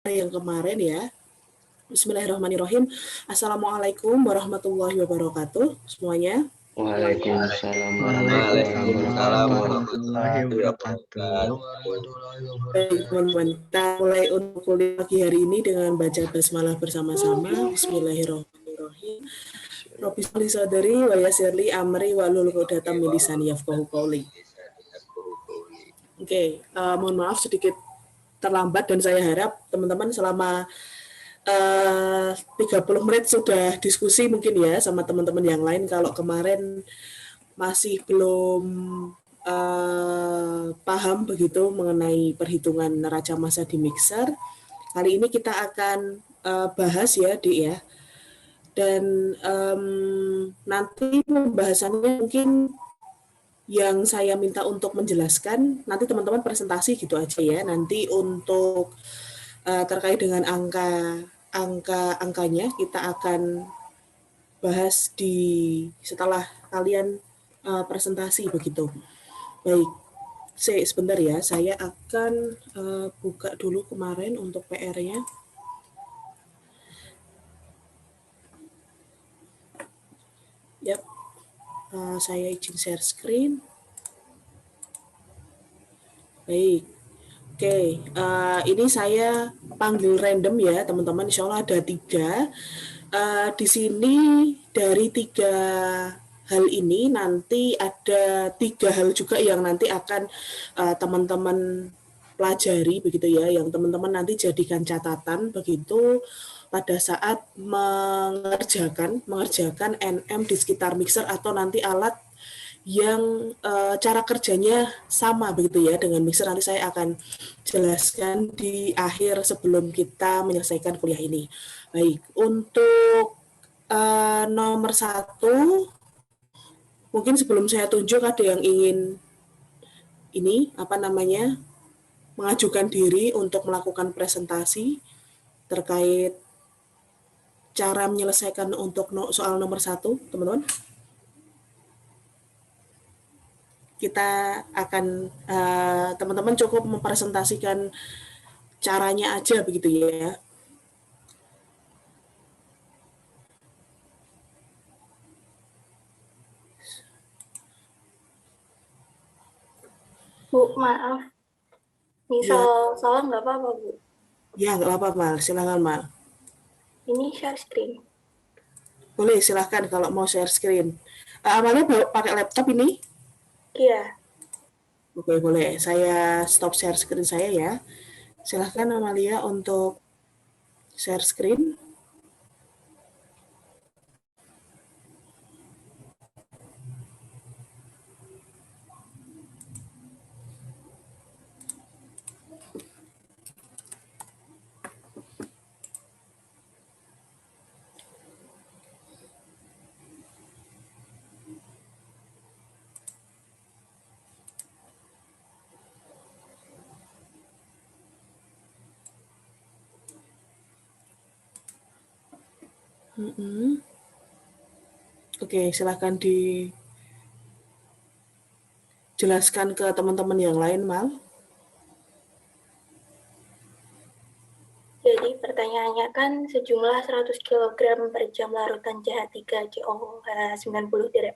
yang kemarin ya. Bismillahirrahmanirrahim. Assalamualaikum warahmatullahi wabarakatuh semuanya. Waalaikumsalam warahmatullahi wabarakatuh. Baik teman-teman, kita mulai untuk kuliah pagi hari ini dengan baca basmalah bersama-sama. Bismillahirrahmanirrahim. Rabbi sholli sadri wa yassirli amri wahlul 'uqdatam min lisani yafqahu qawli. Oke, mohon maaf sedikit terlambat dan saya harap teman-teman selama 30 menit sudah diskusi mungkin ya sama teman-teman yang lain. Kalau kemarin masih belum paham begitu mengenai perhitungan neraca massa di mixer, kali ini kita akan bahas ya, Dik ya. Dan nanti pembahasannya mungkin yang saya minta untuk menjelaskan, nanti teman-teman presentasi gitu aja ya. Nanti untuk terkait dengan angkanya kita akan bahas setelah kalian presentasi begitu. Baik, sebentar ya, saya akan buka dulu kemarin untuk PR-nya. Yap, saya izin share screen. Baik. Oke, ini saya panggil random ya teman-teman, insya Allah ada 3. Di sini dari 3 hal ini nanti ada 3 hal juga yang nanti akan teman-teman pelajari begitu ya, yang teman-teman nanti jadikan catatan begitu pada saat mengerjakan NM di sekitar mixer atau nanti alat yang cara kerjanya sama begitu ya dengan mixer. Nanti saya akan jelaskan di akhir sebelum kita menyelesaikan kuliah ini. Baik, untuk nomor 1, mungkin sebelum saya tunjuk ada yang ingin mengajukan diri untuk melakukan presentasi terkait cara menyelesaikan untuk soal nomor 1, teman-teman. Kita akan teman-teman cukup mempresentasikan caranya aja begitu ya. Bu, maaf. Misal salah nggak apa-apa, Bu? Ya, nggak apa-apa, Mal. Silakan, Mal. Ini share screen. Boleh, silahkan kalau mau share screen. Amalia pakai laptop ini? Iya. Oke, boleh. Saya stop share screen saya ya. Silahkan Amalia untuk share screen. Oke, silahkan dijelaskan ke teman-teman yang lain, Mal. Jadi pertanyaannya kan sejumlah 100 kg per jam larutan CH3COOH 90%,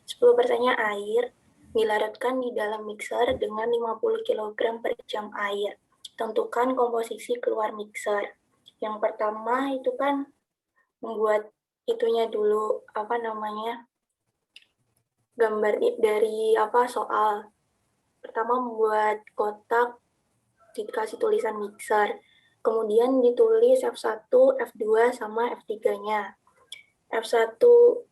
10%-nya air, dilarutkan di dalam mixer dengan 50 kg per jam air. Tentukan komposisi keluar mixer. Yang pertama itu kan membuat itunya dulu, gambar dari soal. Pertama membuat kotak, dikasih tulisan mixer. Kemudian ditulis F1, F2, sama F3-nya. F1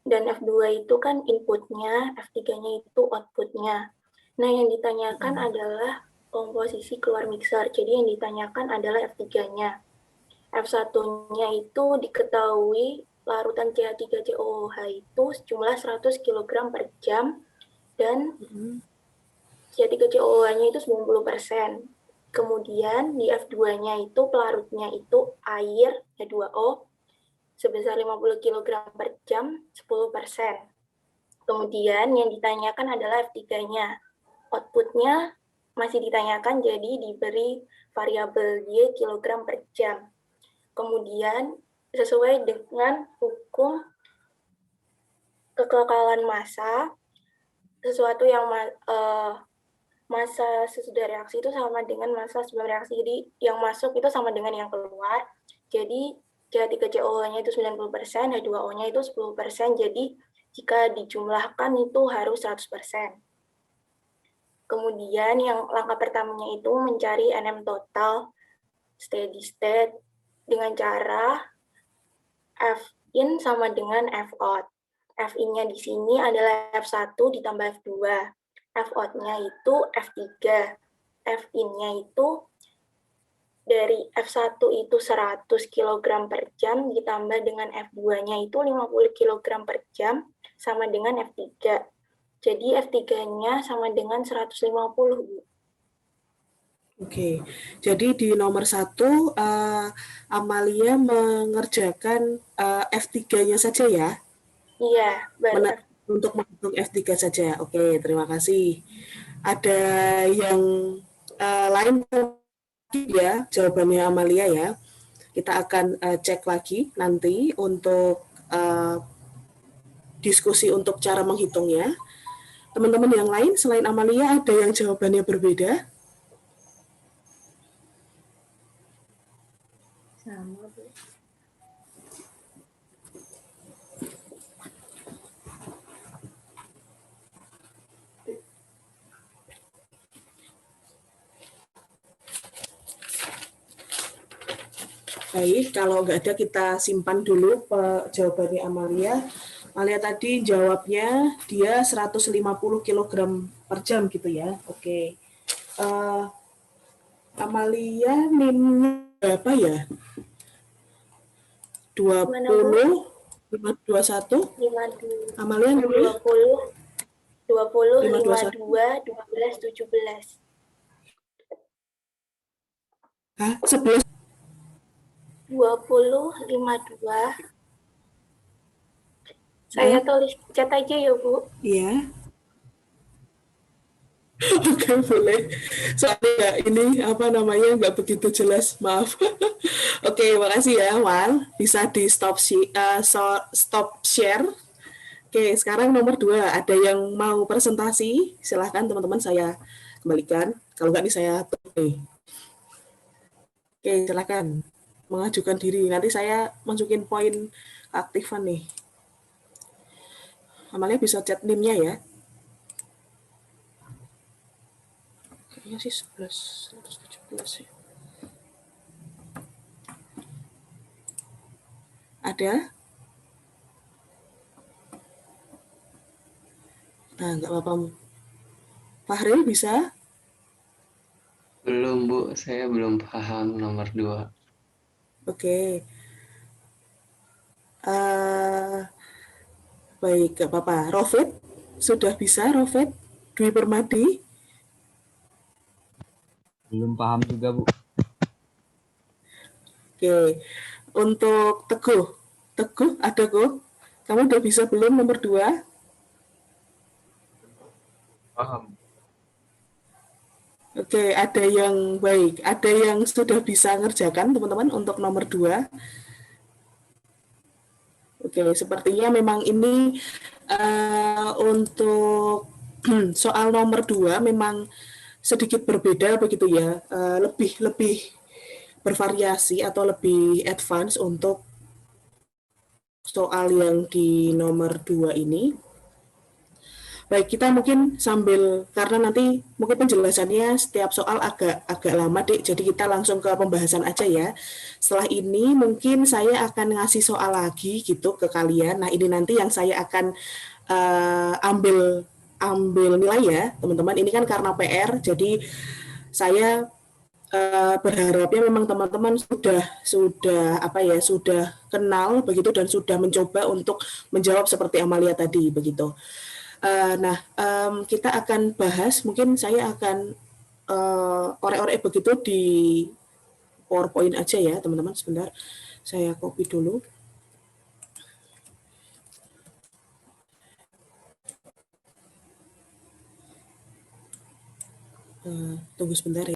dan F2 itu kan inputnya, F3-nya itu outputnya. Nah, yang ditanyakan adalah komposisi keluar mixer. Jadi yang ditanyakan adalah F3-nya. F1-nya itu diketahui larutan CH3COOH itu sejumlah 100 kg per jam dan CH3COOH-nya itu 90%. Kemudian di F2-nya itu pelarutnya itu air H2O sebesar 50 kg per jam 10%. Kemudian yang ditanyakan adalah F3-nya. Outputnya masih ditanyakan, jadi diberi variabel Y kilogram per jam. Kemudian sesuai dengan hukum kekekalan massa, sesuatu yang massa sesudah reaksi itu sama dengan massa sebelum reaksi. Jadi yang masuk itu sama dengan yang keluar. Jadi CH3COO-nya itu 90%, H2O-nya itu 10%. Jadi jika dijumlahkan itu harus 100%. Kemudian yang langkah pertamanya itu mencari NM total steady state dengan cara F in sama dengan F out. F in-nya di sini adalah F1 ditambah F2. F out-nya itu F3. F in-nya itu dari F1 itu 100 kg per jam ditambah dengan F2-nya itu 50 kg per jam sama dengan F3. Jadi F3-nya sama dengan 150, Bu. Oke, jadi di nomor 1 Amalia mengerjakan F3-nya saja ya? Iya, baru Untuk menghitung F3 saja. Oke, terima kasih. Ada yang lain ya jawabannya Amalia ya. Kita akan cek lagi nanti untuk diskusi untuk cara menghitungnya. Teman-teman yang lain selain Amalia ada yang jawabannya berbeda? Sama, Bu. Baik, kalau nggak ada kita simpan dulu jawabannya Amalia. Amalia tadi jawabnya dia 150 kg per jam gitu ya. Oke. Amalia NIM-nya berapa ya? 20, 521? 50, Amalia NIM-nya 20, 20, 521. 52, 12, 17. Hah? 11? 20, 52. Saya tulis chat aja ya, Bu. Iya. Oke, boleh. Soalnya ini apa namanya nggak begitu jelas, maaf. Oke, makasih ya, Wal. Bisa di stop stop share. Oke, sekarang nomor 2. Ada yang mau presentasi? Silahkan teman-teman saya kembalikan. Kalau nggak nih saya tutup nih. Oke, silahkan mengajukan diri. Nanti saya masukin poin keaktifan nih. Amalia bisa chat NIM-nya ya. Kayaknya sih 11, 117 ya. Ada? Nah, nggak apa-apa. Fahril bisa? Belum, Bu. Saya belum paham nomor 2. Oke. Baik, nggak apa-apa. Rofet, sudah bisa Rofet? Dwi Permadi? Belum paham juga, Bu. Oke. Untuk Teguh. Teguh, ada kok? Kamu udah bisa belum nomor 2? Paham. Oke, ada yang baik. Ada yang sudah bisa ngerjakan, teman-teman, untuk nomor 2. Oke, sepertinya memang ini untuk soal nomor 2 memang sedikit berbeda begitu ya, lebih bervariasi atau lebih advance untuk soal yang di nomor 2 ini. Baik, kita mungkin sambil, karena nanti mungkin penjelasannya setiap soal agak lama, Dik, jadi kita langsung ke pembahasan aja ya. Setelah ini mungkin saya akan ngasih soal lagi gitu ke kalian. Nah, ini nanti yang saya akan ambil nilai ya, teman-teman. Ini kan karena PR, jadi saya berharapnya memang teman-teman sudah apa ya, sudah kenal begitu dan sudah mencoba untuk menjawab seperti Amalia tadi begitu. Nah, kita akan bahas, mungkin saya akan orek-orek begitu di PowerPoint aja ya, teman-teman. Sebentar, saya copy dulu. Tunggu sebentar ya.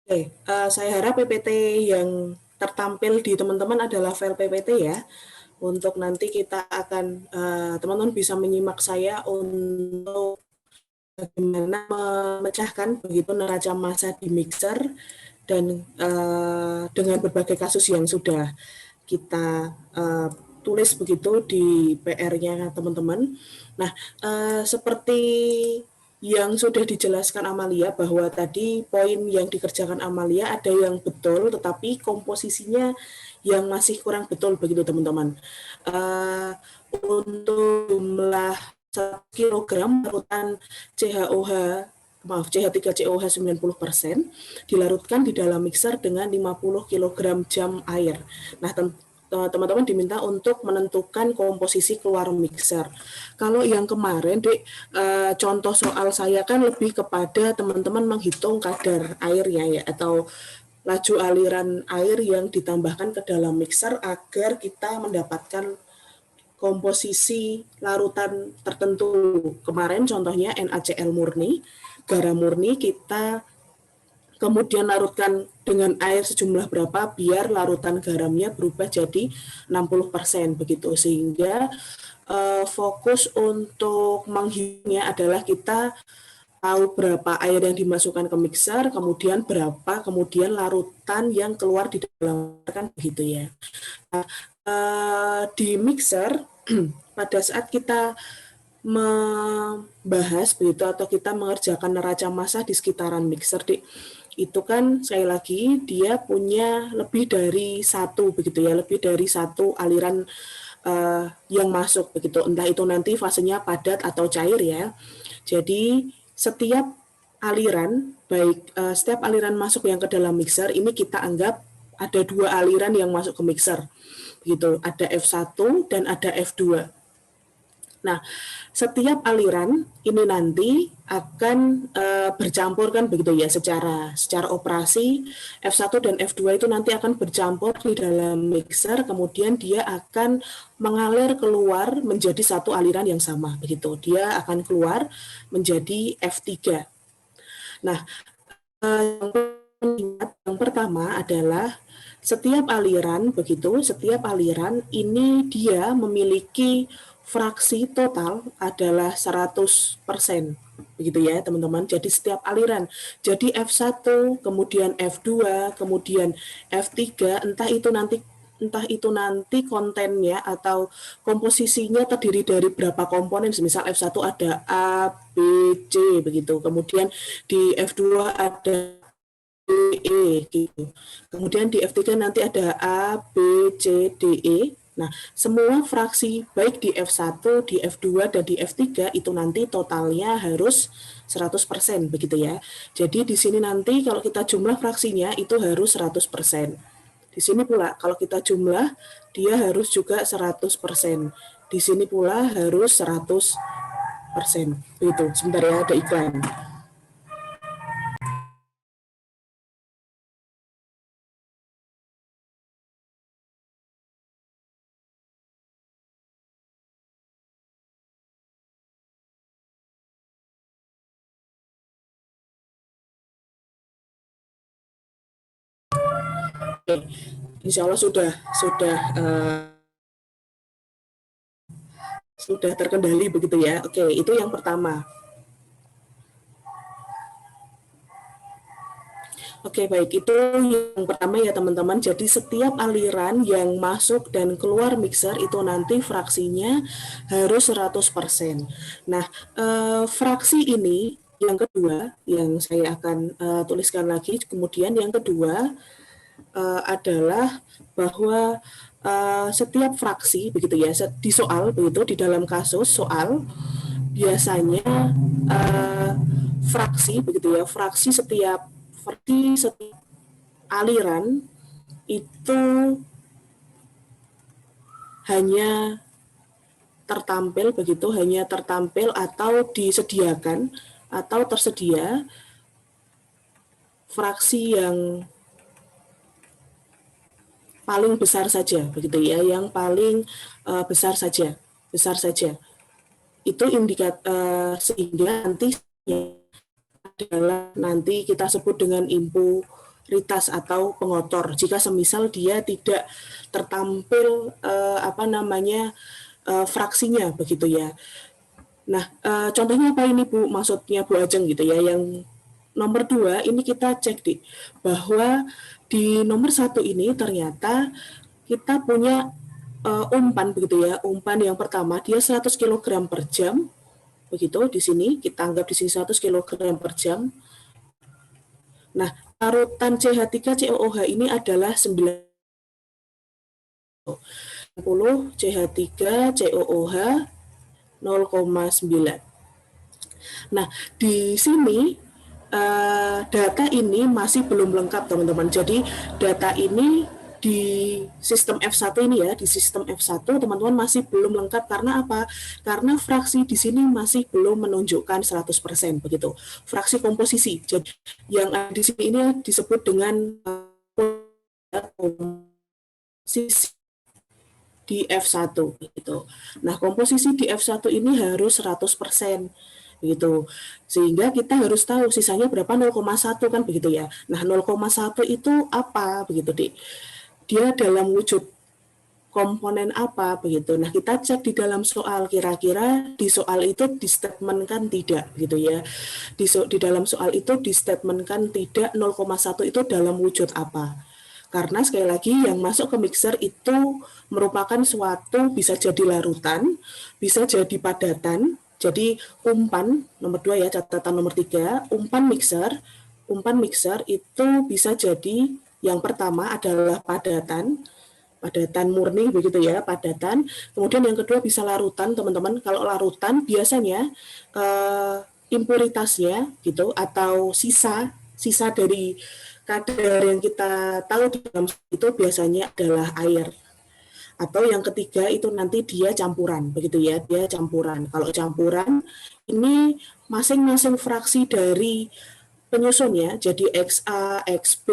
Oke, saya harap PPT yang tertampil di teman-teman adalah file PPT ya. Untuk nanti kita akan, teman-teman bisa menyimak saya untuk bagaimana memecahkan begitu neraca massa di mixer dan dengan berbagai kasus yang sudah kita tulis begitu di PR-nya teman-teman. Nah, seperti yang sudah dijelaskan Amalia bahwa tadi poin yang dikerjakan Amalia ada yang betul tetapi komposisinya yang masih kurang betul begitu teman-teman. Untuk jumlah 1 kilogram larutan CH3COH 90% dilarutkan di dalam mixer dengan 50 kg jam air. Nah, teman-teman diminta untuk menentukan komposisi keluar mixer. Kalau yang kemarin, contoh soal saya kan lebih kepada teman-teman menghitung kadar airnya ya, atau laju aliran air yang ditambahkan ke dalam mixer agar kita mendapatkan komposisi larutan tertentu. Kemarin contohnya NaCl murni, garam murni kita kemudian larutkan dengan air sejumlah berapa biar larutan garamnya berubah jadi 60% begitu, sehingga fokus untuk menghitungnya adalah kita tahu berapa air yang dimasukkan ke mixer, kemudian berapa kemudian larutan yang keluar di dalam kan begitu ya. Nah, di mixer pada saat kita membahas begitu atau kita mengerjakan neraca massa di sekitaran mixer itu kan sekali lagi dia punya lebih dari satu begitu ya, lebih dari satu aliran yang masuk begitu, entah itu nanti fasenya padat atau cair ya. Jadi setiap aliran baik setiap aliran masuk yang ke dalam mixer ini kita anggap ada 2 aliran yang masuk ke mixer gitu, ada F1 dan ada F2. Nah, setiap aliran ini nanti akan bercampur kan begitu ya, secara operasi F1 dan F2 itu nanti akan bercampur di dalam mixer, kemudian dia akan mengalir keluar menjadi satu aliran yang sama begitu. Dia akan keluar menjadi F3. Nah, yang pertama adalah setiap aliran begitu, setiap aliran ini dia memiliki fraksi total adalah 100%. Begitu ya, teman-teman. Jadi setiap aliran. Jadi F1, kemudian F2, kemudian F3, entah itu nanti kontennya atau komposisinya terdiri dari berapa komponen. Misal F1 ada A, B, C begitu. Kemudian di F2 ada E gitu. Kemudian di F3 nanti ada A, B, C, D, E. Nah, semua fraksi baik di F1, di F2 dan di F3 itu nanti totalnya harus 100% begitu ya. Jadi di sini nanti kalau kita jumlah fraksinya itu harus 100%. Di sini pula kalau kita jumlah dia harus juga 100%. Di sini pula harus 100%. Begitu. Sebentar ya, ada iklan. Insya Allah sudah terkendali begitu ya. Oke, itu yang pertama. Oke, baik. Itu yang pertama ya teman-teman. Jadi setiap aliran yang masuk dan keluar mixer itu nanti fraksinya harus 100%. Nah, fraksi ini yang kedua yang saya akan tuliskan lagi. Kemudian yang kedua adalah bahwa setiap fraksi begitu ya, di soal begitu, di dalam kasus soal biasanya fraksi begitu ya, fraksi setiap aliran itu hanya tertampil begitu, hanya tertampil atau disediakan atau tersedia fraksi yang paling besar saja begitu ya, yang paling besar saja itu sehingga nanti adalah nanti kita sebut dengan input impuritas atau pengotor jika semisal dia tidak tertampil fraksinya begitu ya. Nah, contohnya apa ini Bu? Maksudnya Bu Ajeng gitu ya. Yang nomor 2 ini kita cek bahwa di nomor 1 ini ternyata kita punya umpan begitu ya. Umpan yang pertama dia 100 kg per jam. Begitu di sini kita anggap di sini 100 kg per jam. Nah, larutan CH3COOH ini adalah 90 CH3COOH 0,9. Nah, di sini data ini masih belum lengkap, teman-teman. Jadi, data ini di sistem F1 ini ya, di sistem F1 teman-teman masih belum lengkap karena apa? Karena fraksi di sini masih belum menunjukkan 100% begitu. Fraksi komposisi. Jadi, yang ada di sini ini disebut dengan komposisi di F1 gitu. Nah, komposisi di F1 ini harus 100% gitu. Sehingga kita harus tahu sisanya berapa, 0,1 kan begitu ya. Nah, 0,1 itu apa begitu, Dik? Dia dalam wujud komponen apa begitu. Nah, kita cek di dalam soal, kira-kira di soal itu distatementkan tidak gitu ya. Di dalam soal itu distatementkan tidak 0,1 itu dalam wujud apa. Karena sekali lagi yang masuk ke mixer itu merupakan suatu bisa jadi larutan, bisa jadi padatan. Jadi umpan nomor 2 ya, catatan nomor 3, umpan mixer itu bisa jadi yang pertama adalah padatan murni begitu ya, padatan. Kemudian yang kedua bisa larutan, teman-teman. Kalau larutan biasanya impuritasnya gitu atau sisa dari kadar yang kita tahu di dalam itu biasanya adalah air. Atau yang ketiga itu nanti dia campuran, begitu ya, dia campuran. Kalau campuran ini masing-masing fraksi dari penyusunnya, jadi XA, XB,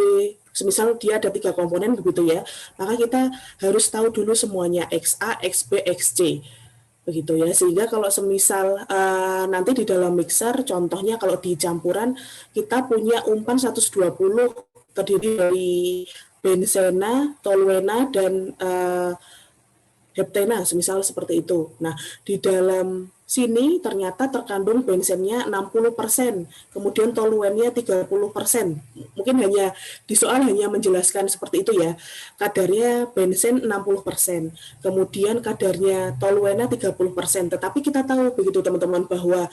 semisal dia ada 3 komponen begitu ya, maka kita harus tahu dulu semuanya XA, XB, XC. Begitu ya, sehingga kalau semisal nanti di dalam mixer, contohnya kalau di campuran kita punya umpan 120 terdiri dari benzena, toluena, dan heptena, semisal seperti itu. Nah, di dalam sini ternyata terkandung bensennya 60%, kemudian toluennya 30%. Mungkin hanya di soal hanya menjelaskan seperti itu ya. Kadarnya bensen 60%, kemudian kadarnya toluennya 30%. Tetapi kita tahu begitu teman-teman bahwa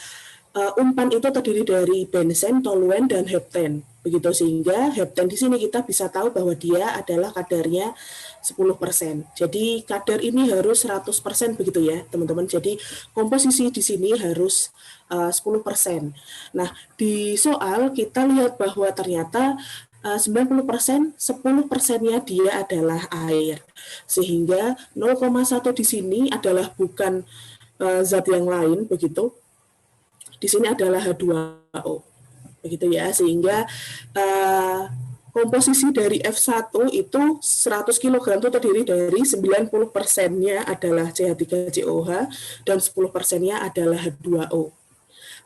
umpan itu terdiri dari bensen, toluen, dan hepten. Begitu sehingga hepten di sini kita bisa tahu bahwa dia adalah kadarnya 10%. Jadi kadar ini harus 100% begitu ya, teman-teman. Jadi komposisi di sini harus 10%. Nah, di soal kita lihat bahwa ternyata 90%, 10%-nya dia adalah air. Sehingga 0,1 di sini adalah bukan zat yang lain begitu. Di sini adalah H2O. Begitu ya, sehingga komposisi dari F1 itu 100 kg itu terdiri dari 90%-nya adalah CH3COOH dan 10%-nya adalah H2O.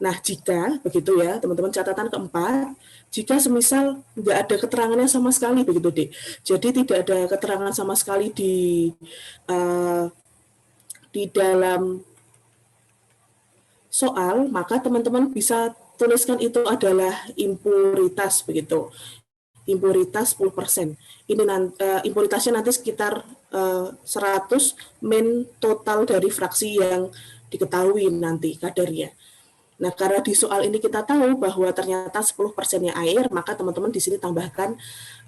Nah, jika begitu ya, teman-teman, catatan keempat, jika semisal nggak ada keterangannya sama sekali begitu, Dik. Jadi tidak ada keterangan sama sekali di dalam soal, maka teman-teman bisa tuliskan itu adalah impuritas begitu. Impuritas 10%. Ini impuritasnya nanti sekitar 100 min total dari fraksi yang diketahui nanti kadarnya. Nah, karena di soal ini kita tahu bahwa ternyata 10%-nya air, maka teman-teman di sini tambahkan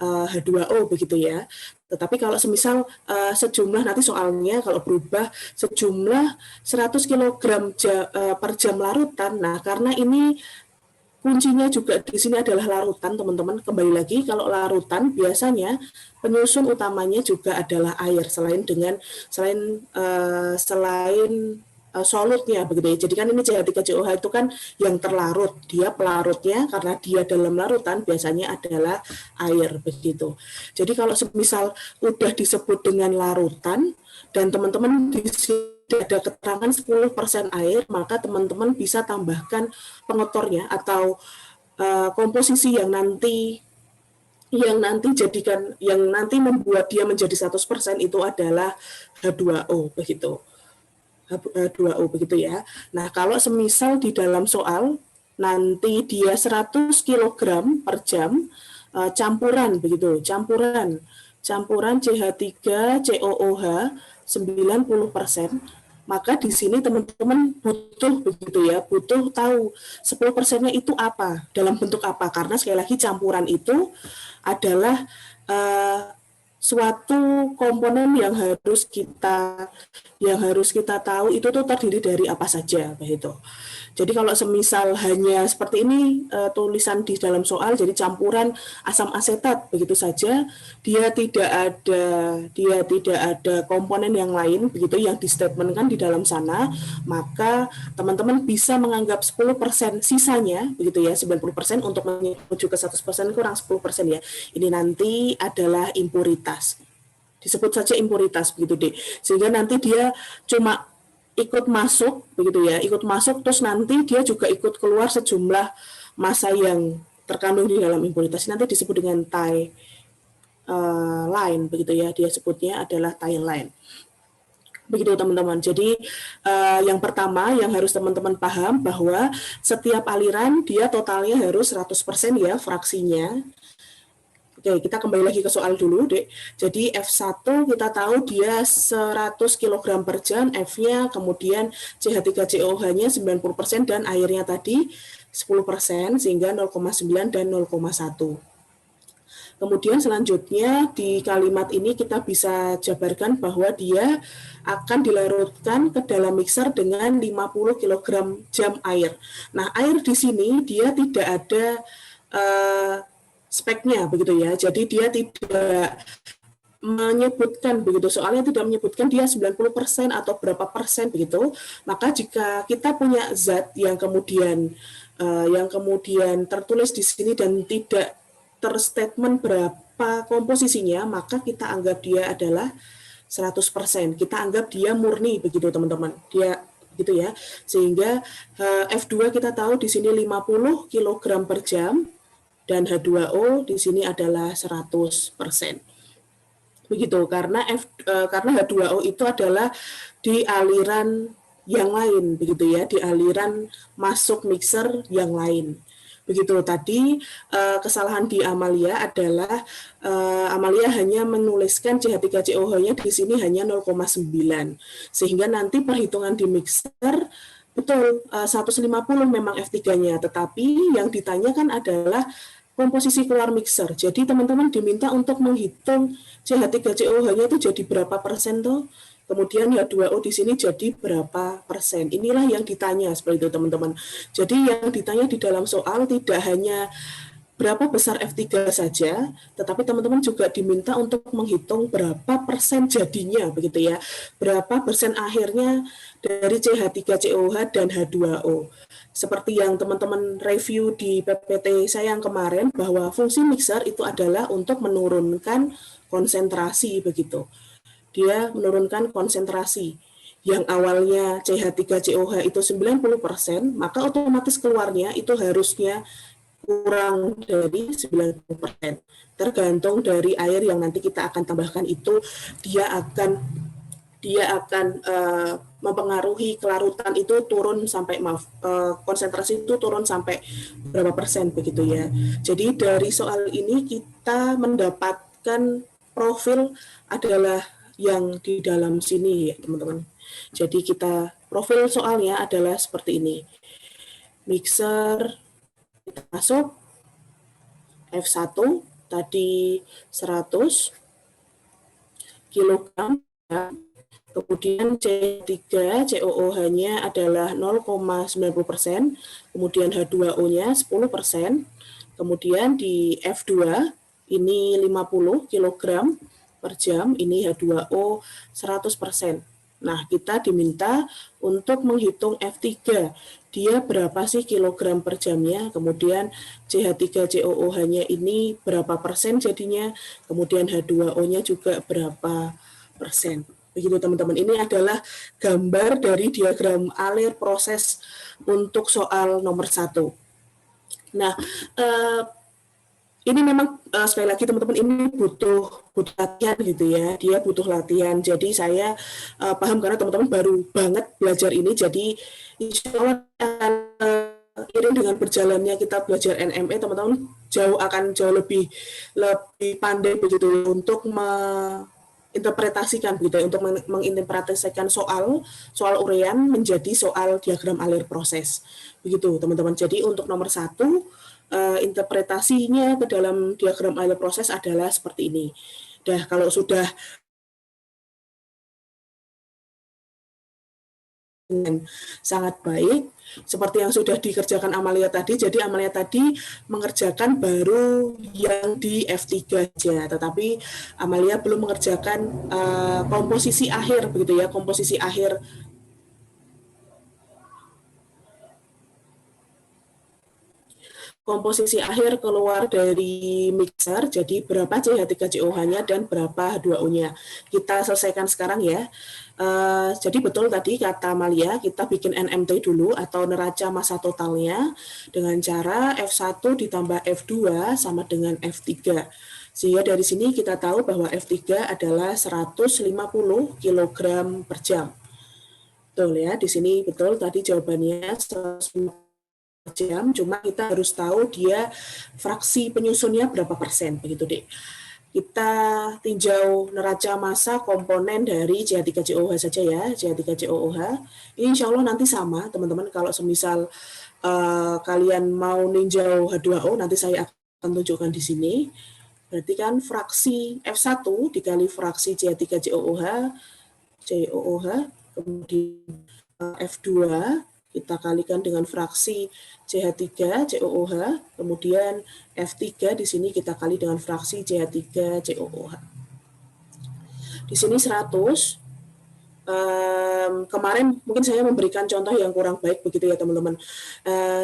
H2O begitu ya. Tetapi kalau semisal sejumlah nanti soalnya kalau berubah sejumlah 100 kg per jam larutan, nah karena ini kuncinya juga di sini adalah larutan, teman-teman. Kembali lagi, kalau larutan biasanya penyusun utamanya juga adalah air, selain solutnya begitu ya. Jadi kan ini CH3COOH itu kan yang terlarut, dia pelarutnya karena dia dalam larutan biasanya adalah air begitu. Jadi kalau semisal udah disebut dengan larutan dan teman-teman di sini ada keterangan 10% air, maka teman-teman bisa tambahkan pengotornya atau komposisi yang nanti yang nanti membuat dia menjadi 100% itu adalah H2O begitu. H2O begitu ya. Nah, kalau semisal di dalam soal nanti dia 100 kg per jam campuran begitu, campuran CH3COOH 90%, maka di sini teman-teman butuh begitu ya, butuh tahu 10%-nya itu apa, dalam bentuk apa, karena sekali lagi campuran itu adalah suatu komponen yang harus kita tahu itu tuh terdiri dari apa saja begitu. Jadi kalau semisal hanya seperti ini tulisan di dalam soal, jadi campuran asam asetat begitu saja, dia tidak ada komponen yang lain begitu yang distatementkan di dalam sana, maka teman-teman bisa menganggap 10% sisanya begitu ya, 90% untuk menuju ke 100% kurang 10% ya. Ini nanti adalah impuritas. Disebut saja impuritas begitu deh. Sehingga nanti dia cuma ikut masuk begitu ya, ikut masuk terus nanti dia juga ikut keluar sejumlah massa yang terkandung di dalam impuritas, nanti disebut dengan tie line begitu ya, dia sebutnya adalah tie line begitu teman-teman. Jadi yang pertama yang harus teman-teman paham bahwa setiap aliran dia totalnya harus 100% ya fraksinya. Oke, kita kembali lagi ke soal dulu, Dek. Jadi F1 kita tahu dia 100 kg per jam, F-nya, kemudian CH3COOH-nya 90% dan airnya tadi 10%, sehingga 0,9 dan 0,1. Kemudian selanjutnya di kalimat ini kita bisa jabarkan bahwa dia akan dilarutkan ke dalam mixer dengan 50 kg jam air. Nah, air di sini dia tidak ada speknya begitu ya. Jadi dia tidak menyebutkan begitu, soalnya tidak menyebutkan dia 90% atau berapa persen begitu. Maka jika kita punya zat yang kemudian tertulis di sini dan tidak terstatement berapa komposisinya, maka kita anggap dia adalah 100%. Kita anggap dia murni begitu teman-teman. Dia gitu ya. Sehingga F2 kita tahu di sini 50 kg per jam. Dan H2O di sini adalah 100%. Begitu, karena H2O itu adalah di aliran yang lain, begitu ya, di aliran masuk mixer yang lain. Begitu tadi kesalahan di Amalia adalah Amalia hanya menuliskan CH3COOH-nya di sini hanya 0,9. Sehingga nanti perhitungan di mixer betul 150 memang F3-nya, tetapi yang ditanyakan adalah komposisi keluar mixer. Jadi teman-teman diminta untuk menghitung CH3COOH-nya itu jadi berapa persen tuh, kemudian H2O di sini jadi berapa persen. Inilah yang ditanya seperti itu teman-teman. Jadi yang ditanya di dalam soal tidak hanya berapa besar F3 saja, tetapi teman-teman juga diminta untuk menghitung berapa persen jadinya begitu ya. Berapa persen akhirnya dari CH3COOH dan H2O. Seperti yang teman-teman review di PPT saya yang kemarin, bahwa fungsi mixer itu adalah untuk menurunkan konsentrasi begitu. Dia menurunkan konsentrasi. Yang awalnya CH3COOH itu 90%, maka otomatis keluarnya itu harusnya kurang dari 90%. Tergantung dari air yang nanti kita akan tambahkan itu, dia akan mempengaruhi kelarutan itu turun sampai konsentrasi itu turun sampai berapa persen begitu ya. Jadi dari soal ini kita mendapatkan profil adalah yang di dalam sini ya teman-teman. Jadi kita profil soalnya adalah seperti ini. Mixer kita masuk F1 tadi 100 kg, kemudian C3COOH-nya adalah 0,90%, kemudian H2O-nya 10%, kemudian di F2 ini 50 kg per jam, ini H2O 100%. Nah, kita diminta untuk menghitung F3. Dia berapa sih kilogram per jamnya, kemudian CH3COOH-nya ini berapa persen jadinya, kemudian H2O-nya juga berapa persen. Begitu teman-teman, ini adalah gambar dari diagram alir proses untuk soal nomor 1. Nah, ini memang sekali lagi teman-teman ini butuh latihan gitu ya, dia butuh latihan. Jadi saya paham karena teman-teman baru banget belajar ini, jadi insya Allah iring dengan berjalannya kita belajar NME, teman-teman akan jauh lebih pandai begitu untuk interpretasikan gitu, untuk menginterpretasikan soal urean menjadi soal diagram alir proses begitu teman-teman. Jadi untuk nomor 1 interpretasinya ke dalam diagram alir proses adalah seperti ini. Dah kalau sudah dengan sangat baik seperti yang sudah dikerjakan Amalia tadi. Jadi Amalia tadi mengerjakan baru yang di F3 aja, tetapi Amalia belum mengerjakan komposisi akhir begitu ya, komposisi akhir keluar dari mixer, jadi berapa CH3COH-nya dan berapa H2O-nya. Kita selesaikan sekarang ya. Jadi betul tadi kata Amalia, kita bikin NMT dulu atau neraca massa totalnya dengan cara F1 ditambah F2 sama dengan F3. Sehingga dari sini kita tahu bahwa F3 adalah 150 kg per jam. Betul ya, di sini betul tadi jawabannya 150 jam, cuma kita harus tahu dia fraksi penyusunnya berapa persen begitu deh. Kita tinjau neraca massa komponen dari CH3COOH saja ya, CH3COOH. Ini insya Allah nanti sama teman-teman, kalau semisal kalian mau ninjau H2O nanti saya akan tunjukkan di sini. Berarti kan fraksi F1 dikali fraksi CH3COOH, kemudian F2 kita kalikan dengan fraksi CH3COOH, kemudian F3 di sini kita kali dengan fraksi CH3COOH. Di sini 100. Kemarin mungkin saya memberikan contoh yang kurang baik begitu ya teman-teman.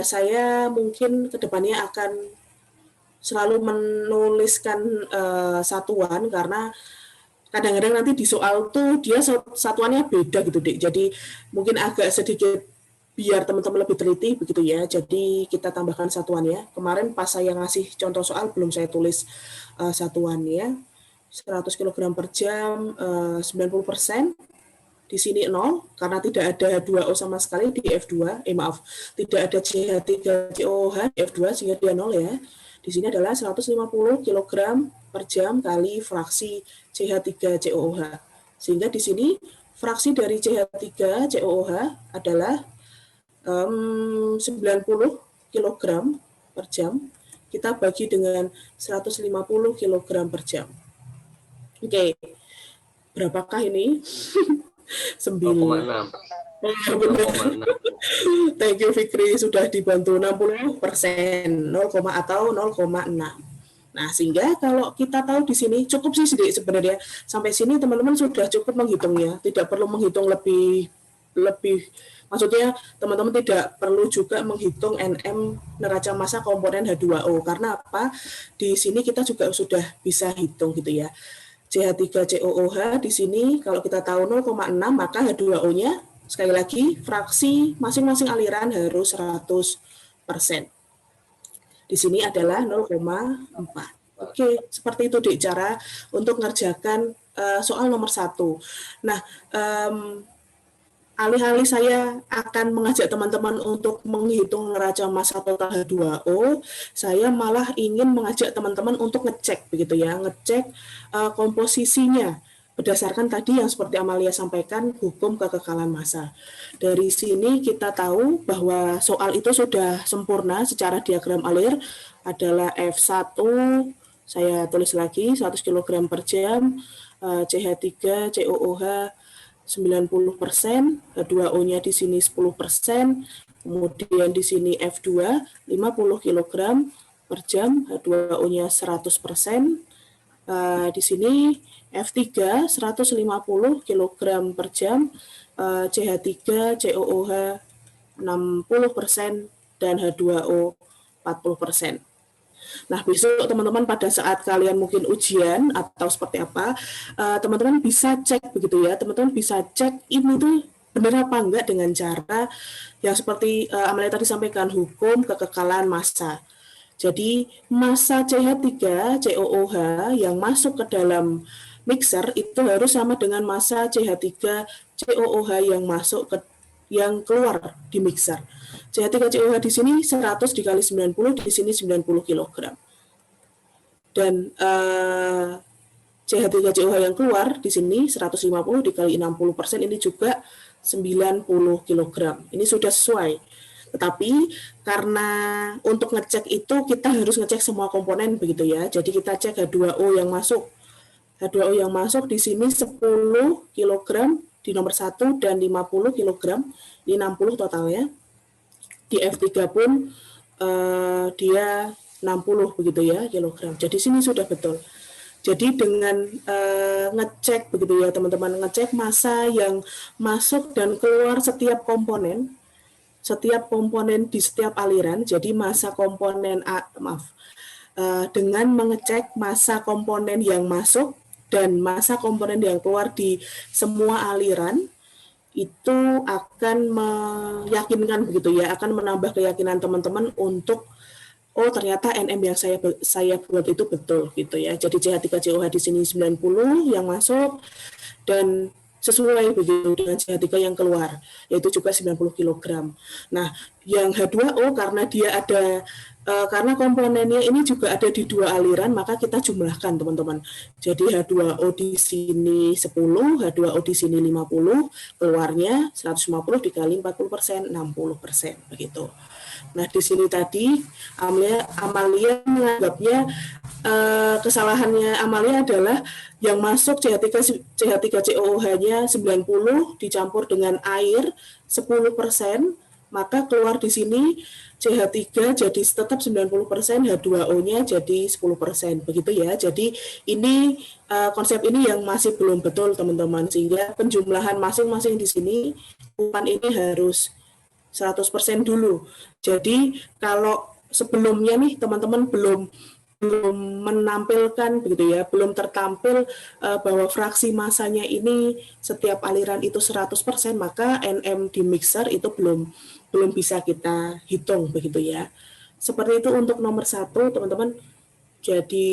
Saya mungkin kedepannya akan selalu menuliskan satuan karena kadang-kadang nanti di soal tuh dia satuannya beda gitu deh. Jadi mungkin agak sedikit biar teman-teman lebih teliti begitu ya. Jadi kita tambahkan satuannya. Kemarin pas saya ngasih contoh soal belum saya tulis satuannya. 100 kg per jam 90%. Di sini 0 karena tidak ada H2O sama sekali di F2. Tidak ada CH3COOH di F2 sehingga dia 0 ya. Di sini adalah 150 kg per jam kali fraksi CH3COOH. Sehingga di sini fraksi dari CH3COOH adalah 90 kg per jam, kita bagi dengan 150 kg per jam. Oke, berapakah ini? 9. 0,6. Thank you Fikri, sudah dibantu 60%, 0, atau 0,6. Nah, sehingga kalau kita tahu di sini cukup sih sebenarnya. Sampai sini teman-teman sudah cukup menghitungnya, tidak perlu menghitung lebih maksudnya teman-teman tidak perlu juga menghitung NM neraca massa komponen H2O. Karena apa? Di sini kita juga sudah bisa hitung gitu ya. CH3COOH di sini kalau kita tahu 0,6 maka H2O-nya sekali lagi fraksi masing-masing aliran harus 100%. Di sini adalah 0,4. Oke, seperti itu Dek cara untuk mengerjakan soal nomor 1. Nah, alih-alih saya akan mengajak teman-teman untuk menghitung neraca massa total H2O, saya malah ingin mengajak teman-teman untuk ngecek begitu ya, ngecek komposisinya berdasarkan tadi yang seperti Amalia sampaikan, hukum kekekalan massa. Dari sini kita tahu bahwa soal itu sudah sempurna secara diagram alir adalah F1, saya tulis lagi 100 kg per jam, CH3COOH 90%, H2O-nya di sini 10%, kemudian di sini F2 50 kg per jam, H2O-nya 100%, di sini F3 150 kg per jam, CH3COOH 60%, dan H2O 40%. Nah, besok teman-teman pada saat kalian mungkin ujian atau seperti apa, teman-teman bisa cek begitu ya, teman-teman bisa cek ini tuh benar apa enggak dengan cara yang seperti Amalia tadi sampaikan, hukum kekekalan massa. Jadi massa CH3 COOH yang masuk ke dalam mixer itu harus sama dengan massa CH3 COOH yang keluar di mixer. CH3 COOH di sini 100 dikali 90, di sini 90 kg. Dan CH3 COOH yang keluar di sini 150 dikali 60% ini juga 90 kg. Ini sudah sesuai. Tetapi karena untuk ngecek itu kita harus ngecek semua komponen begitu ya. Jadi kita cek H2O yang masuk. H2O yang masuk di sini 10 kg di nomor 1 dan 50 kg. Ini 60 totalnya. Di F3 pun dia 60 begitu ya kilogram. Jadi sini sudah betul. Jadi dengan ngecek begitu ya teman-teman, ngecek massa yang masuk dan keluar setiap komponen di setiap aliran. Jadi massa komponen dengan mengecek massa komponen yang masuk dan massa komponen yang keluar di semua aliran, itu akan meyakinkan begitu ya, akan menambah keyakinan teman-teman untuk oh ternyata NM yang saya buat itu betul gitu ya. Jadi CH3COH di sini 90 yang masuk dan sesuai begitu dengan CH3 yang keluar, yaitu juga 90 kg. Nah, yang H2O karena dia ada karena komponennya ini juga ada di dua aliran, maka kita jumlahkan teman-teman. Jadi H2O di sini 10, H2O di sini 50, keluarnya 150 dikali 40%, 60% begitu. Nah, di sini tadi Amalia menganggapnya kesalahannya Amalia adalah yang masuk CH3COOH-nya 90 dicampur dengan air 10%, maka keluar di sini CH3 jadi tetap 90%, H2O-nya jadi 10%, begitu ya. Jadi ini konsep ini yang masih belum betul teman-teman, sehingga penjumlahan masing-masing di sini umpan ini harus 100% dulu. Jadi kalau sebelumnya nih teman-teman belum menampilkan begitu ya, belum tertampil bahwa fraksi massanya ini setiap aliran itu 100%, maka NM di mixer itu belum bisa kita hitung begitu ya. Seperti itu untuk nomor 1 teman-teman. Jadi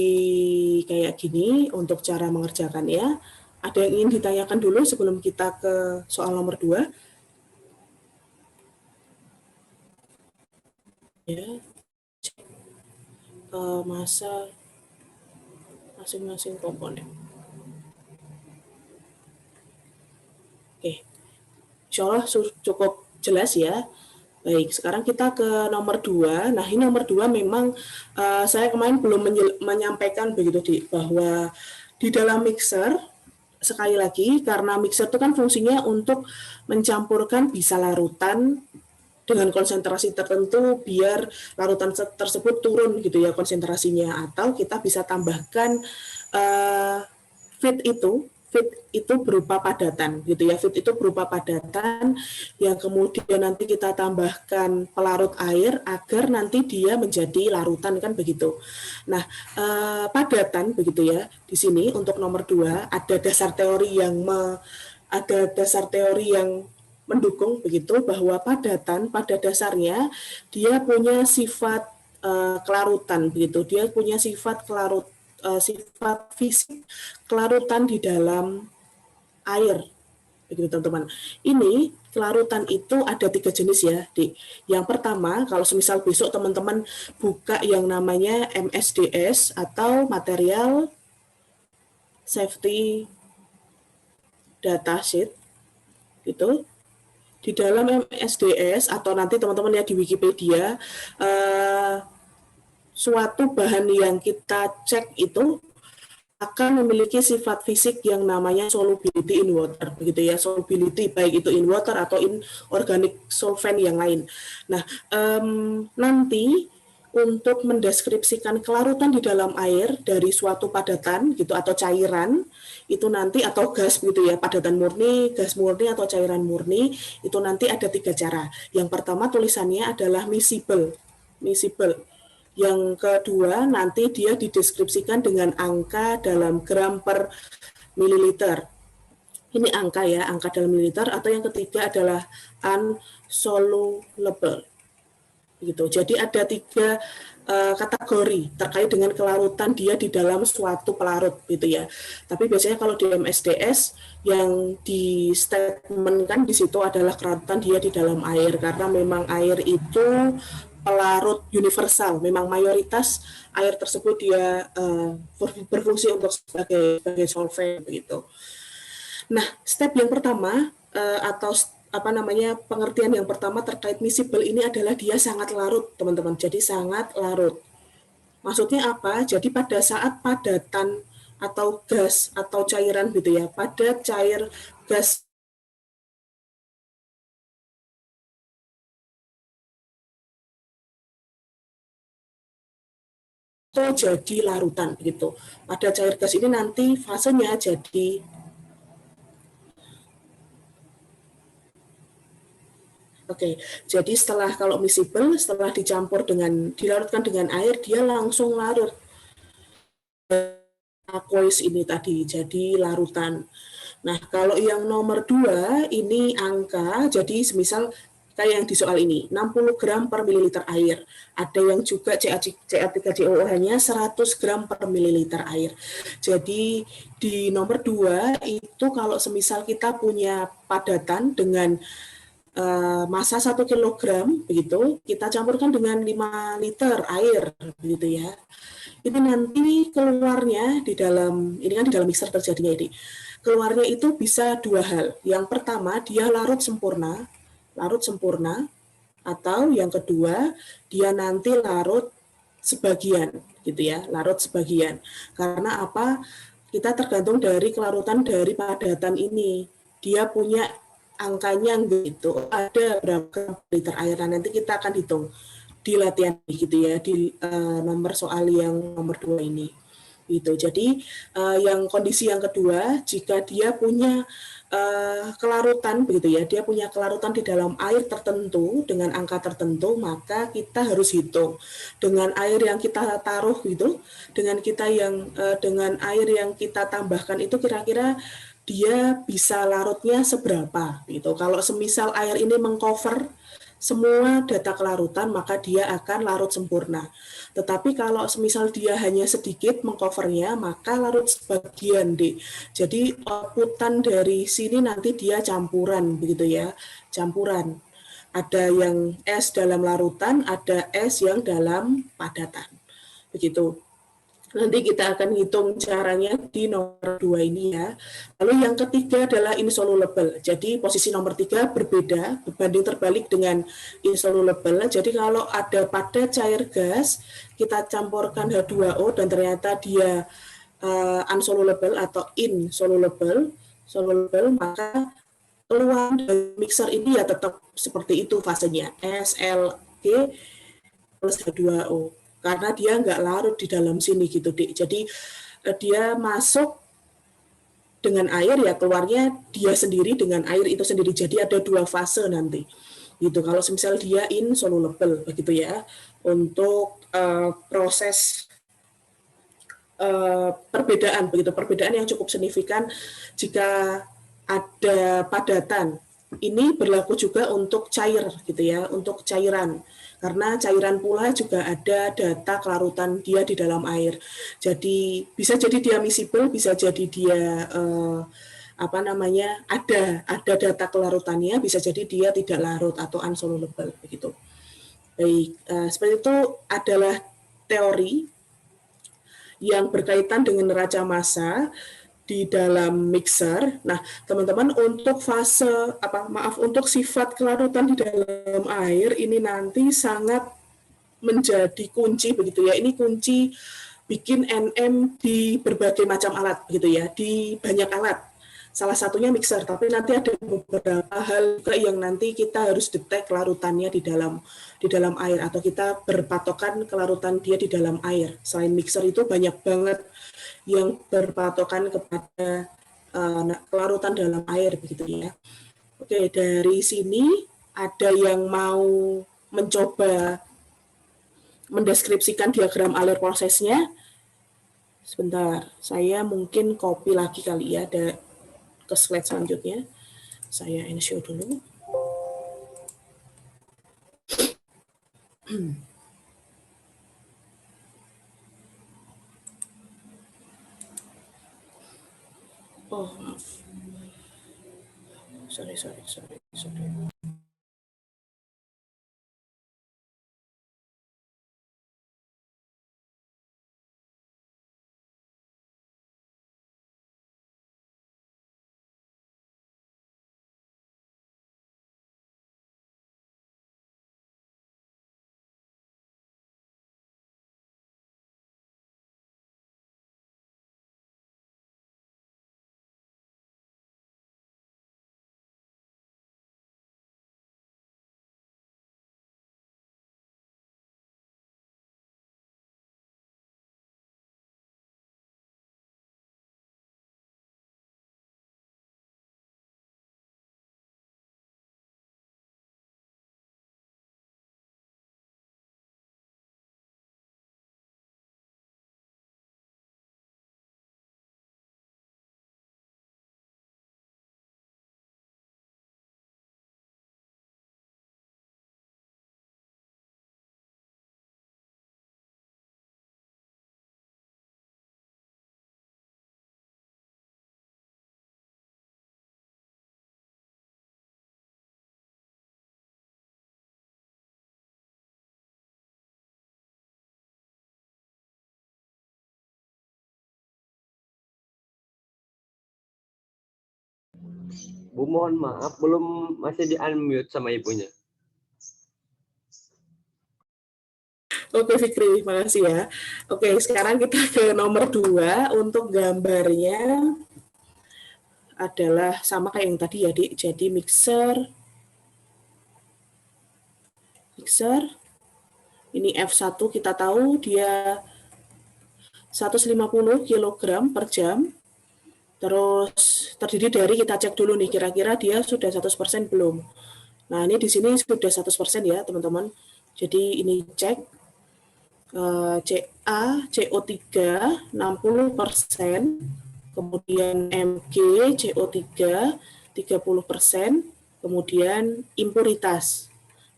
kayak gini untuk cara mengerjakannya. Ada yang ingin ditanyakan dulu sebelum kita ke soal nomor 2? Ya, massa masing-masing komponen. Oke, insya Allah cukup jelas ya. Baik, sekarang kita ke nomor 2. Nah, ini nomor 2 memang saya kemarin belum menyampaikan begitu bahwa di dalam mixer, sekali lagi karena mixer itu kan fungsinya untuk mencampurkan bisa larutan dengan konsentrasi tertentu biar larutan tersebut turun gitu ya konsentrasinya, atau kita bisa tambahkan feed itu berupa padatan gitu ya. Feed itu berupa padatan yang kemudian nanti kita tambahkan pelarut air agar nanti dia menjadi larutan kan begitu. Nah, padatan begitu ya. Di sini untuk nomor 2 ada dasar teori yang mendukung begitu bahwa padatan pada dasarnya dia punya sifat kelarutan begitu. Dia punya sifat sifat fisik kelarutan di dalam air begitu teman-teman. Ini kelarutan itu ada 3 jenis ya, Dik. Yang pertama, kalau semisal besok teman-teman buka yang namanya MSDS atau Material Safety Data Sheet gitu. Di dalam MSDS atau nanti teman-teman lihat di Wikipedia, suatu bahan yang kita cek itu akan memiliki sifat fisik yang namanya solubility in water, begitu ya, solubility baik itu in water atau in organic solvent yang lain. Nah, nanti untuk mendeskripsikan kelarutan di dalam air dari suatu padatan gitu atau cairan itu nanti atau gas begitu ya, padatan murni, gas murni atau cairan murni, itu nanti ada 3 cara. Yang pertama tulisannya adalah miscible. Yang kedua nanti dia dideskripsikan dengan angka dalam gram per mililiter. Ini angka ya, angka dalam mililiter. Atau yang ketiga adalah unsoluble. gitu. Jadi ada 3 kategori terkait dengan kelarutan dia di dalam suatu pelarut gitu ya. Tapi biasanya kalau di MSDS yang di statementkan di situ adalah kelarutan dia di dalam air, karena memang air itu pelarut universal. Memang mayoritas air tersebut dia berfungsi untuk sebagai solvent begitu. Nah, step yang pertama atau pengertian yang pertama terkait miscible ini adalah dia sangat larut, teman-teman. Jadi sangat larut. Maksudnya apa? Jadi pada saat padatan atau gas atau cairan gitu ya, pada cair gas itu jadi larutan gitu. Pada cair gas ini nanti fasenya jadi Oke, jadi kalau miscible, setelah dilarutkan dengan air, dia langsung larut. Aqueous ini tadi, jadi larutan. Nah, kalau yang nomor 2, ini angka, jadi semisal kayak yang di soal ini, 60 gram per mililiter air. Ada yang juga CA3COO-nya 100 gram per mililiter air. Jadi di nomor 2, itu kalau semisal kita punya padatan dengan massa 1 kg begitu, kita campurkan dengan 5 liter air begitu ya. Ini nanti keluarnya di dalam mixer terjadinya ini. Keluarnya itu bisa 2 hal. Yang pertama, dia larut sempurna atau yang kedua, dia nanti larut sebagian gitu ya, larut sebagian. Karena apa? Kita tergantung dari kelarutan dari padatan ini. Dia punya angkanya gitu, ada berapa liter air. Nah, nanti kita akan hitung di latihan gitu ya, di nomor soal yang nomor 2 ini. Gitu. Jadi yang kondisi yang kedua, jika dia punya kelarutan begitu ya, dia punya kelarutan di dalam air tertentu dengan angka tertentu, maka kita harus hitung dengan air yang kita taruh gitu, dengan air yang kita tambahkan itu kira-kira dia bisa larutnya seberapa gitu. Kalau semisal air ini mengcover semua data kelarutan, maka dia akan larut sempurna. Tetapi kalau semisal dia hanya sedikit mengcovernya, maka larut sebagian D. Jadi outputan dari sini nanti dia campuran begitu ya, campuran. Ada yang S dalam larutan, ada S yang dalam padatan. Begitu. Nanti kita akan hitung caranya di nomor 2 ini ya. Lalu yang ketiga adalah insoluble. Jadi posisi nomor 3 berbeda, berbanding terbalik dengan insoluble. Jadi kalau ada pada cair gas, kita campurkan H2O dan ternyata dia unsoluble atau insoluble, maka keluar dari mixer ini ya tetap seperti itu fasenya, SLG plus H2O. Karena dia nggak larut di dalam sini gitu, Dik. Jadi dia masuk dengan air ya, keluarnya dia sendiri dengan air itu sendiri. Jadi ada 2 fase nanti. Gitu. Kalau misal dia insoluble begitu ya. Untuk proses perbedaan begitu, perbedaan yang cukup signifikan jika ada padatan. Ini berlaku juga untuk cair gitu ya, untuk cairan. Karena cairan pula juga ada data kelarutan dia di dalam air. Jadi bisa jadi dia miscible, bisa jadi dia ada data kelarutannya, bisa jadi dia tidak larut atau unsoluble begitu. Baik, seperti itu adalah teori yang berkaitan dengan neraca massa di dalam mixer. Nah, teman-teman, untuk untuk sifat kelarutan di dalam air ini nanti sangat menjadi kunci begitu ya. Ini kunci bikin NM di berbagai macam alat begitu ya, di banyak alat. Salah satunya mixer, tapi nanti ada beberapa hal juga yang nanti kita harus detek kelarutannya di dalam air, atau kita berpatokan kelarutan dia di dalam air. Selain mixer itu banyak banget yang berpatokan kepada kelarutan dalam air begitu ya. Oke, dari sini ada yang mau mencoba mendeskripsikan diagram alur prosesnya. Sebentar, saya mungkin copy lagi kali ya ke slide selanjutnya. Saya show dulu. Oh, maaf. Sorry. Bu, mohon maaf, masih di unmute sama ibunya. Oke Fikri, makasih ya. Oke, sekarang kita ke nomor 2. Untuk gambarnya adalah sama kayak yang tadi ya, Dik. Jadi mixer. Ini F1 kita tahu dia 150 kg per jam. Terus terdiri dari, kita cek dulu nih, kira-kira dia sudah 100% belum. Nah, ini di sini sudah 100% ya, teman-teman. Jadi ini cek CA, CO3 60%, kemudian MG, CO3 30%, kemudian impuritas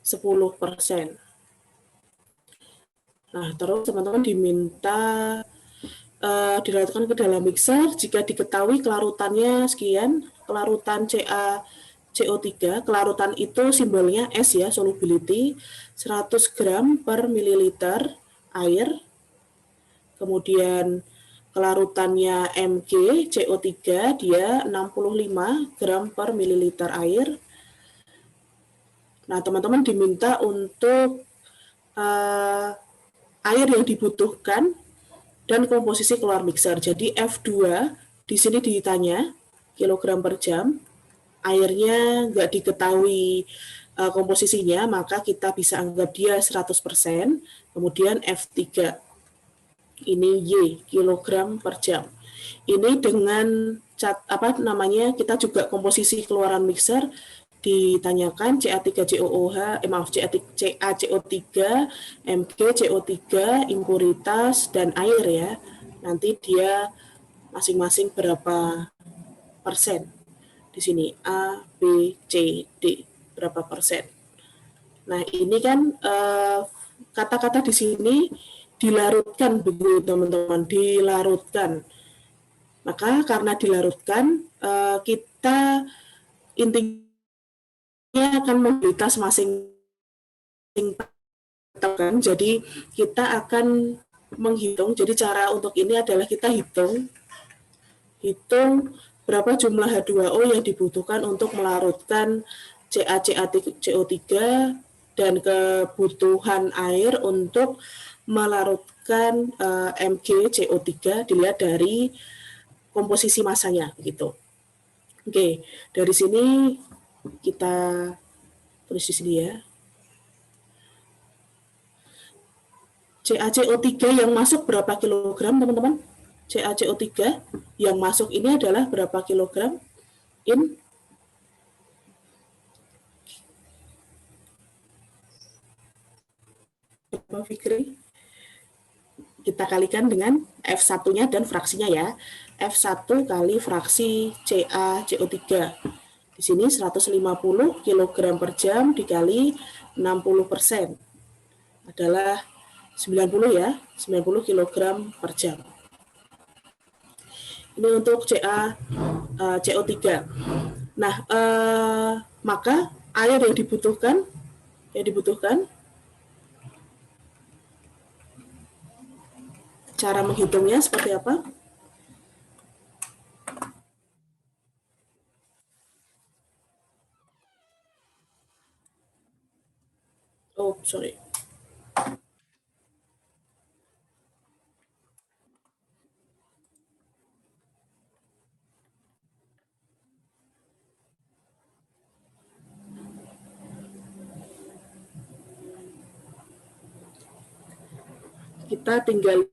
10%. Nah, terus teman-teman diminta dilarutkan ke dalam mixer jika diketahui kelarutannya sekian, kelarutan CA CO3, kelarutan itu simbolnya S ya, solubility, 100 gram per mililiter air, kemudian kelarutannya Mg CO3 dia 65 gram per mililiter air. Nah, teman-teman diminta untuk air yang dibutuhkan dan komposisi keluar mixer. Jadi F2 di sini ditanya kilogram per jam, airnya nggak diketahui komposisinya, maka kita bisa anggap dia 100%. Kemudian F3 ini Y, kilogram per jam. Ini dengan kita juga komposisi keluaran mixer ditanyakan CaCO3, Mg, CO3, impuritas, dan air ya. Nanti dia masing-masing berapa persen. Di sini A, B, C, D, berapa persen. Nah, ini kan kata-kata di sini dilarutkan begitu teman-teman, dilarutkan. Maka karena dilarutkan, kita intinya akan mobilitas masing-masing. Jadi kita akan menghitung. Jadi cara untuk ini adalah kita hitung berapa jumlah H2O yang dibutuhkan untuk melarutkan CaCO3 dan kebutuhan air untuk melarutkan MgCO3 dilihat dari komposisi masanya gitu. Oke, dari sini kita tulis di sini ya. CaCO3 yang masuk berapa kilogram, teman-teman? CaCO3 yang masuk ini adalah berapa kilogram? Berapa, Fikri? Kita kalikan dengan F1-nya dan fraksinya ya. F1 kali fraksi CaCO3. Di sini 150 kg per jam dikali 60%. adalah 90 ya, 90 kg per jam. Ini untuk CO3. Nah, maka air yang dibutuhkan cara menghitungnya seperti apa? Oh, sorry. Kita tinggal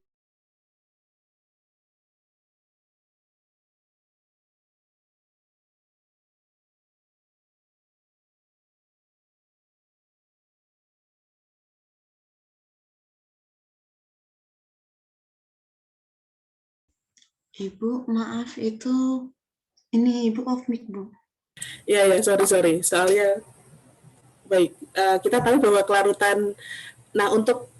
Ibu, maaf itu ini Ibu off mic, Bu. ya sorry. Soalnya baik, kita tahu bahwa kelarutan. Nah, untuk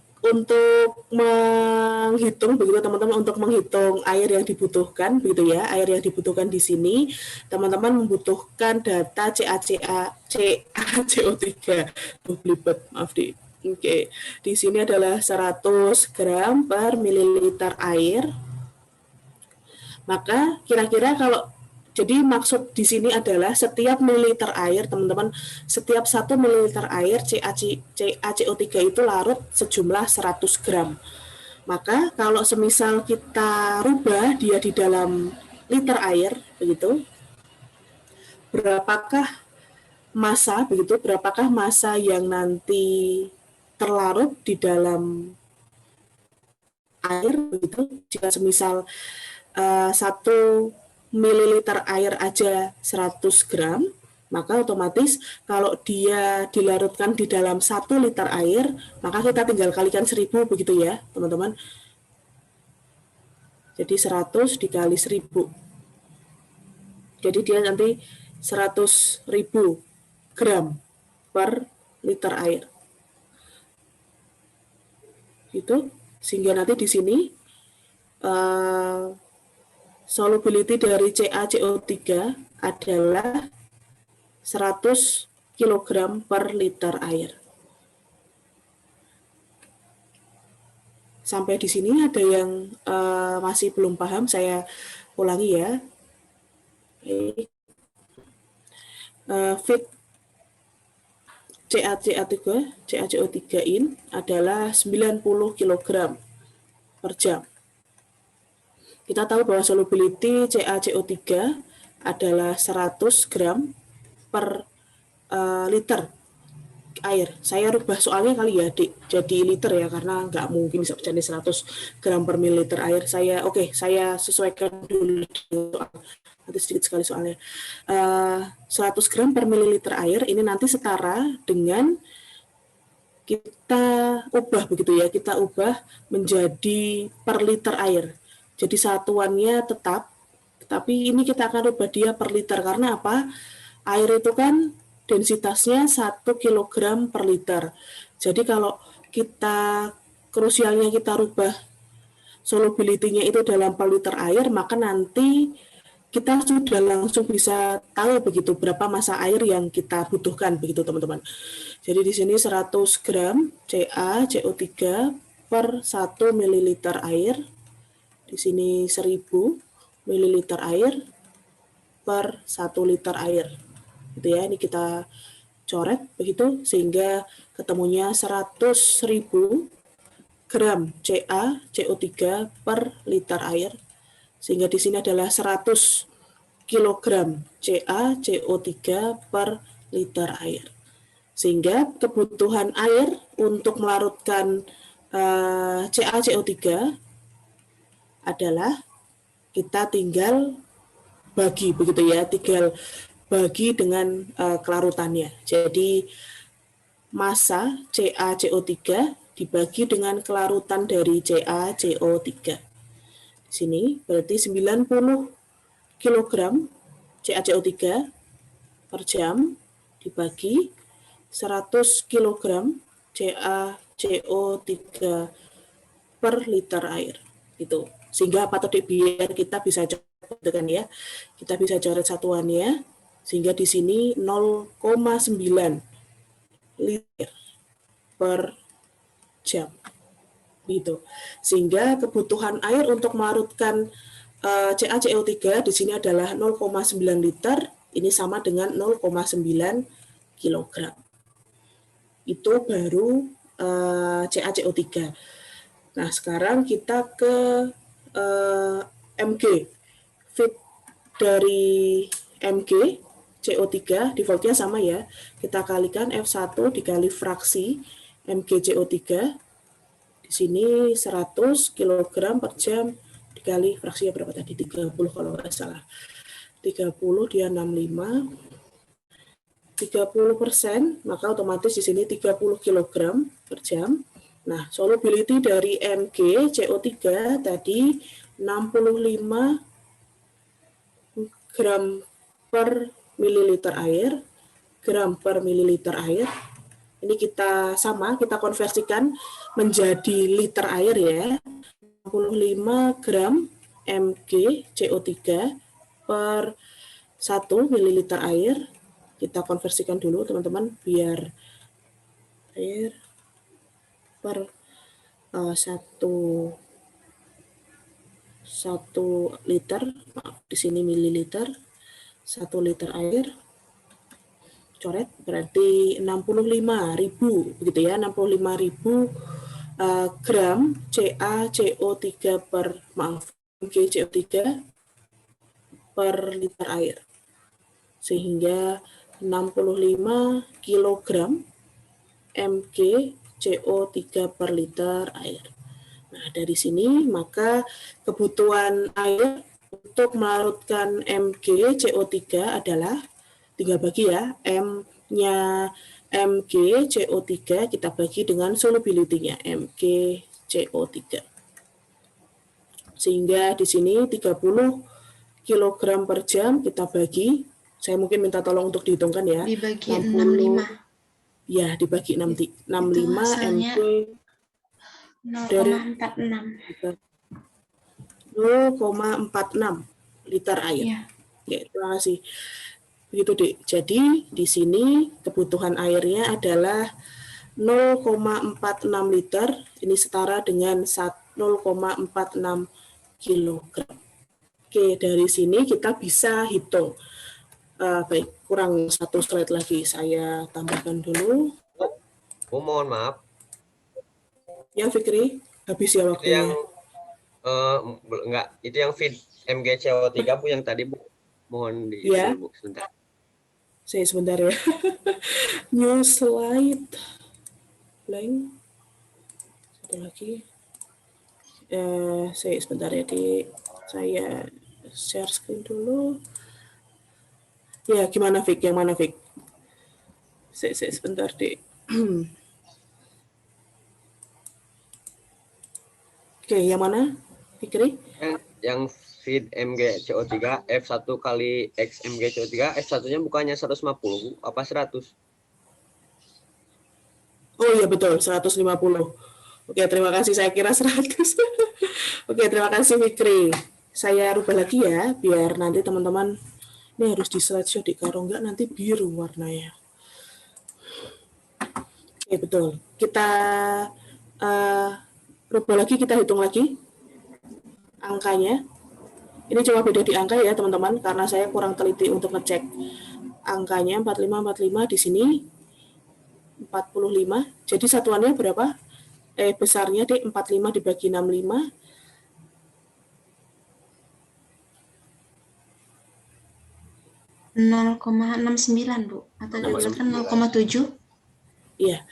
menghitung begitu teman-teman, untuk menghitung air yang dibutuhkan begitu ya, air yang dibutuhkan di sini teman-teman membutuhkan data CaCO3. Belibet, maaf di. Oke, di sini adalah 100 gram per mililiter air. Maka kira-kira kalau jadi maksud di sini adalah setiap mililiter air, teman-teman, setiap 1 mililiter air CaCO3 itu larut sejumlah 100 gram. Maka kalau semisal kita rubah dia di dalam liter air, begitu, berapakah massa yang nanti terlarut di dalam air, begitu, jika semisal 1 mililiter air aja 100 gram, maka otomatis kalau dia dilarutkan di dalam 1 liter air, maka kita tinggal kalikan 1000 begitu ya, teman-teman. Jadi 100 dikali 1000. Jadi dia nanti 100.000 gram per liter air. Gitu. Sehingga nanti di sini solubility dari CaCO3 adalah 100 kg per liter air. Sampai di sini ada yang masih belum paham, saya ulangi ya. Fit CaCO3 in adalah 90 kg per jam. Kita tahu bahwa solubility CaCO3 adalah 100 gram per liter air. Saya rubah soalnya kali ya, Dik, jadi liter ya, karena nggak mungkin bisa jadi 100 gram per mililiter air. Saya sesuaikan dulu soal. Nanti sedikit sekali soalnya. 100 gram per mililiter air ini nanti setara dengan kita ubah menjadi per liter air. Jadi satuannya tetap, tapi ini kita akan rubah dia per liter. Karena apa? Air itu kan densitasnya 1 kg per liter. Jadi kalau krusialnya kita rubah solubility-nya itu dalam per liter air, maka nanti kita sudah langsung bisa tahu begitu berapa massa air yang kita butuhkan begitu teman-teman. Jadi di sini 100 gram CaCO3 per 1 mililiter air. Di sini 1000 mililiter air per 1 liter air. Gitu ya, ini kita coret begitu sehingga ketemunya 100.000 gram CaCO3 per liter air. Sehingga di sini adalah 100 kg CaCO3 per liter air. Sehingga kebutuhan air untuk melarutkan CaCO3 adalah kita tinggal bagi begitu ya, tinggal bagi dengan kelarutannya. Jadi massa CaCO3 dibagi dengan kelarutan dari CaCO3. Di sini berarti 90 kg CaCO3 per jam dibagi 100 kg CO3 per liter air. Gitu. Sehingga apa tadi, biar kita bisa coret kan ya. Kita bisa coret satuannya. Sehingga di sini 0,9 liter per jam. Gitu. Sehingga kebutuhan air untuk melarutkan CaCO3 di sini adalah 0,9 liter, ini sama dengan 0,9 kilogram. Itu baru CaCO3. Nah, sekarang kita ke Mg. Feed dari Mg CO3 defaultnya sama ya. Kita kalikan F1 dikali fraksi Mg CO3. Di sini 100 kg per jam dikali fraksinya berapa tadi? 30 kalau nggak salah. 30 dia 65. 30%, maka otomatis di sini 30 kg per jam. Nah, solubility dari Mg CO3 tadi 65 gram per mililiter air, gram per mililiter air. Ini kita konversikan menjadi liter air ya. 65 gram Mg CO3 per 1 mililiter air. Kita konversikan dulu teman-teman biar air per 1 liter, maaf di sini mililiter, 1 liter air, coret berarti 65.000 begitu ya, 65.000 gram CaCO3 per Mg CO3 per liter air, sehingga 65 kilogram Mg CO3 per liter air. Nah, dari sini maka kebutuhan air untuk melarutkan Mg CO3 adalah, tinggal bagi ya, M-nya Mg CO3 kita bagi dengan solubility-nya Mg CO3. Sehingga di sini 30 kg per jam kita bagi, saya mungkin minta tolong untuk dihitungkan ya. Dibagi 65. Ya, dibagi 65 Mg 0,46. 0,46 liter air. Ya. Ya, terima kasih. Begitu, Dek. Jadi, di sini kebutuhan airnya adalah 0,46 liter. Ini setara dengan 0,46 kilogram. Oke, dari sini kita bisa hitung. Baik, kurang satu slide lagi. Saya tambahkan dulu. Bu, mohon maaf. Ya, Fikri, habis ya Itu yang waktunya. itu yang feed Mg CO3 Bu yang tadi Bu. Mohon di Ya. Bu sebentar. Saya sebentar ya. New slide. Blank. Satu lagi. Saya sebentar ya, saya share screen dulu. Ya, gimana Fik? Yang mana Fik? Saya sebentar Dek. Oke, yang mana? Fikri? Yang feed Mg CO3 F1 kali X Mg CO3, F1-nya bukannya 150 Bu, apa 100? Oh iya betul, 150. Oke, terima kasih. Saya kira 100. Oke, terima kasih Fikri. Saya rubah lagi ya, biar nanti teman-teman, ini harus di slideshow Dik, kalau enggak nanti biru warnanya. Oke, betul. Kita rubah lagi, kita hitung lagi angkanya. Ini cuma beda di angka ya teman-teman, karena saya kurang teliti untuk ngecek angkanya. 45 di sini 45. Jadi satuannya berapa? Besarnya Dek, 45 dibagi 65. 0,69 Bu, atau dikatakan 0,7? Iya,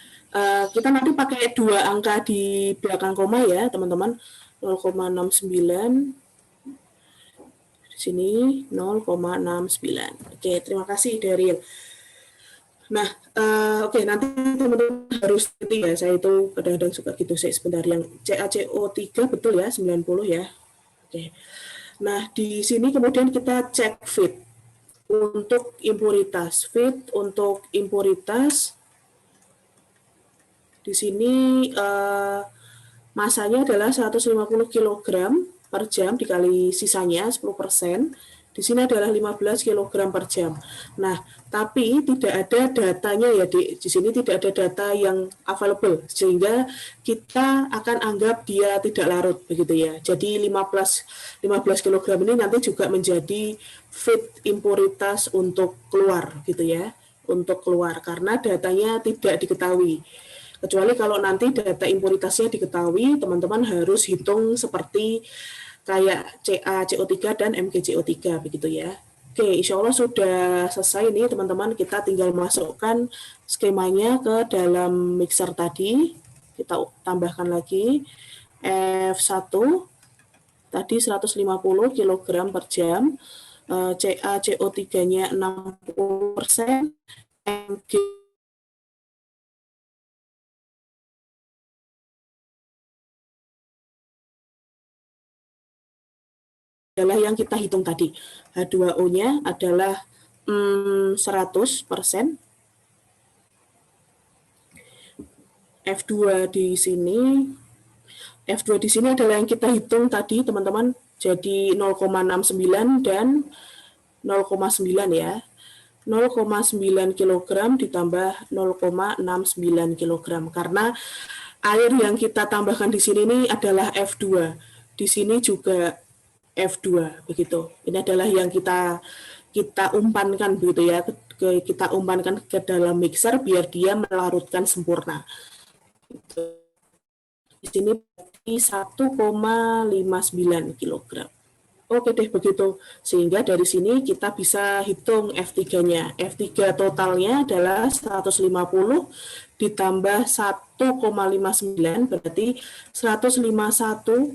kita nanti pakai dua angka di belakang koma ya teman-teman. 0,69 di sini 0,69. Oke, terima kasih Daryl. Nah, oke, nanti teman-teman harus ngerti ya, saya itu kadang-kadang suka gitu. Saya sebentar, yang CaCO3 betul ya, 90 ya. Oke. Nah, di sini kemudian kita cek feed untuk impuritas. Feed untuk impuritas Di sini masanya adalah 150 kg per jam dikali sisanya 10%. Di sini adalah 15 kg per jam. Nah, tapi tidak ada datanya ya, Dik. Di sini tidak ada data yang available, sehingga kita akan anggap dia tidak larut, begitu ya. Jadi 15 kg ini nanti juga menjadi feed impuritas untuk keluar, gitu ya. Untuk keluar, karena datanya tidak diketahui. Kecuali kalau nanti data impuritasnya diketahui, teman-teman harus hitung seperti kayak CA, CO3, dan MgCO3, begitu ya. Oke, insya Allah sudah selesai nih teman-teman, kita tinggal masukkan skemanya ke dalam mixer tadi. Kita tambahkan lagi F1, tadi 150 kg per jam, CA, CO3-nya 60%, Mg adalah yang kita hitung tadi. H2O-nya adalah 100%. F2 di sini adalah yang kita hitung tadi, teman-teman. Jadi 0,69 dan 0,9 ya. 0,9 kg ditambah 0,69 kg. Karena air yang kita tambahkan di sini ini adalah F2. Di sini juga F2, begitu. Ini adalah yang kita umpankan, begitu ya. Kita umpankan ke dalam mixer biar dia melarutkan sempurna. Di sini 1,59 kg. Oke deh, begitu. Sehingga dari sini kita bisa hitung F3-nya. F3 totalnya adalah 150 ditambah 1,59, berarti 151,59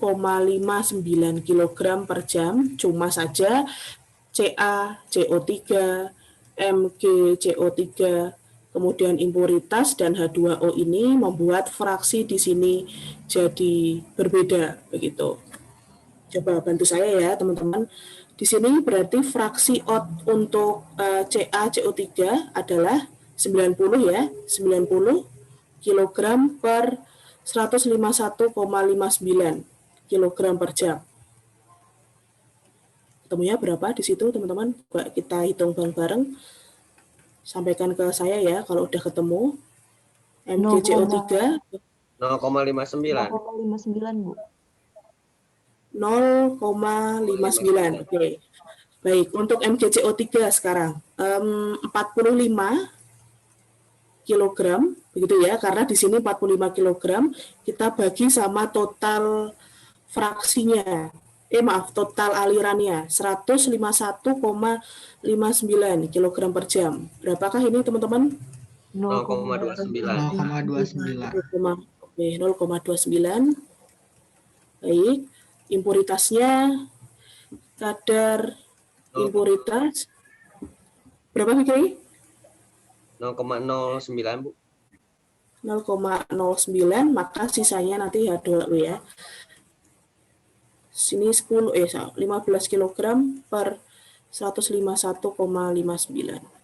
kg per jam. Cuma saja CA, CO3, MgCO3, kemudian impuritas dan H2O ini membuat fraksi di sini jadi berbeda, begitu. Coba bantu saya ya, teman-teman. Di sini berarti fraksi untuk CaCO3 adalah 90 ya, 90 kg per 151,59 kg per jam. Ketemunya berapa di situ, teman-teman? Kita hitung bareng-bareng. Sampaikan ke saya ya kalau udah ketemu. MgCO3 0,59. 0,59, Bu. 0,59. Oke. Baik, untuk MgCO3 sekarang 45 kg, begitu ya, karena di sini 45 kg kita bagi sama total fraksinya. Total alirannya 151,59 kg per jam. Berapakah ini, teman-teman? 0,29. 0,29. Oke, 0,29. Baik, impuritasnya kadar impuritas berapa Fikri? 0,09, Bu. 0,09, maka sisanya nanti H2O ya. Sini 15 kg per 151,59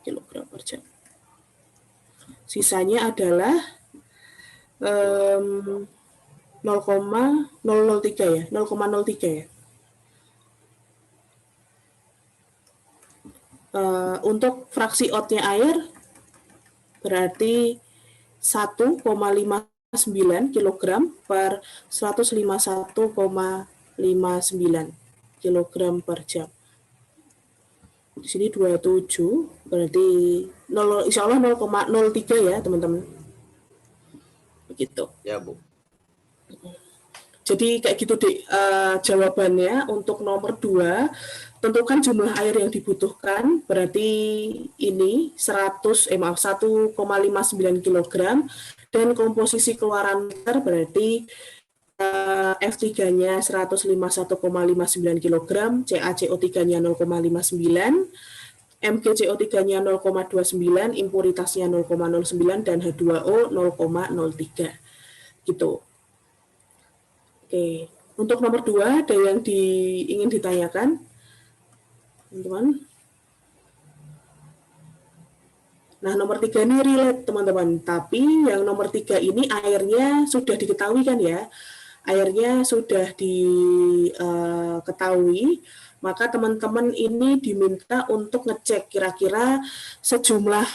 kg per jam. Sisanya adalah 0,003 ya, 0,03 ya. Untuk fraksi outnya air berarti 1,59 kg per 151,59 kg per jam. Di sini 27, berarti insya Allah 0,03 ya, teman-teman. Begitu. Ya, Bu. Jadi kayak gitu deh jawabannya. Untuk nomor 2, tentukan jumlah air yang dibutuhkan, berarti ini 1,59 kg, dan komposisi keluaran liter berarti F3-nya 151,59 kg, CaCO3-nya 0,59, MgCO3-nya 0,29, impuritasnya 0,09, dan H2O 0,03. Gitu. Oke, untuk nomor 2 ada yang ingin ditanyakan, teman-teman? Nah, nomor 3 ini relate, teman-teman. Tapi yang nomor 3 ini airnya sudah diketahui kan ya? Airnya sudah diketahui, maka teman-teman ini diminta untuk ngecek kira-kira sejumlah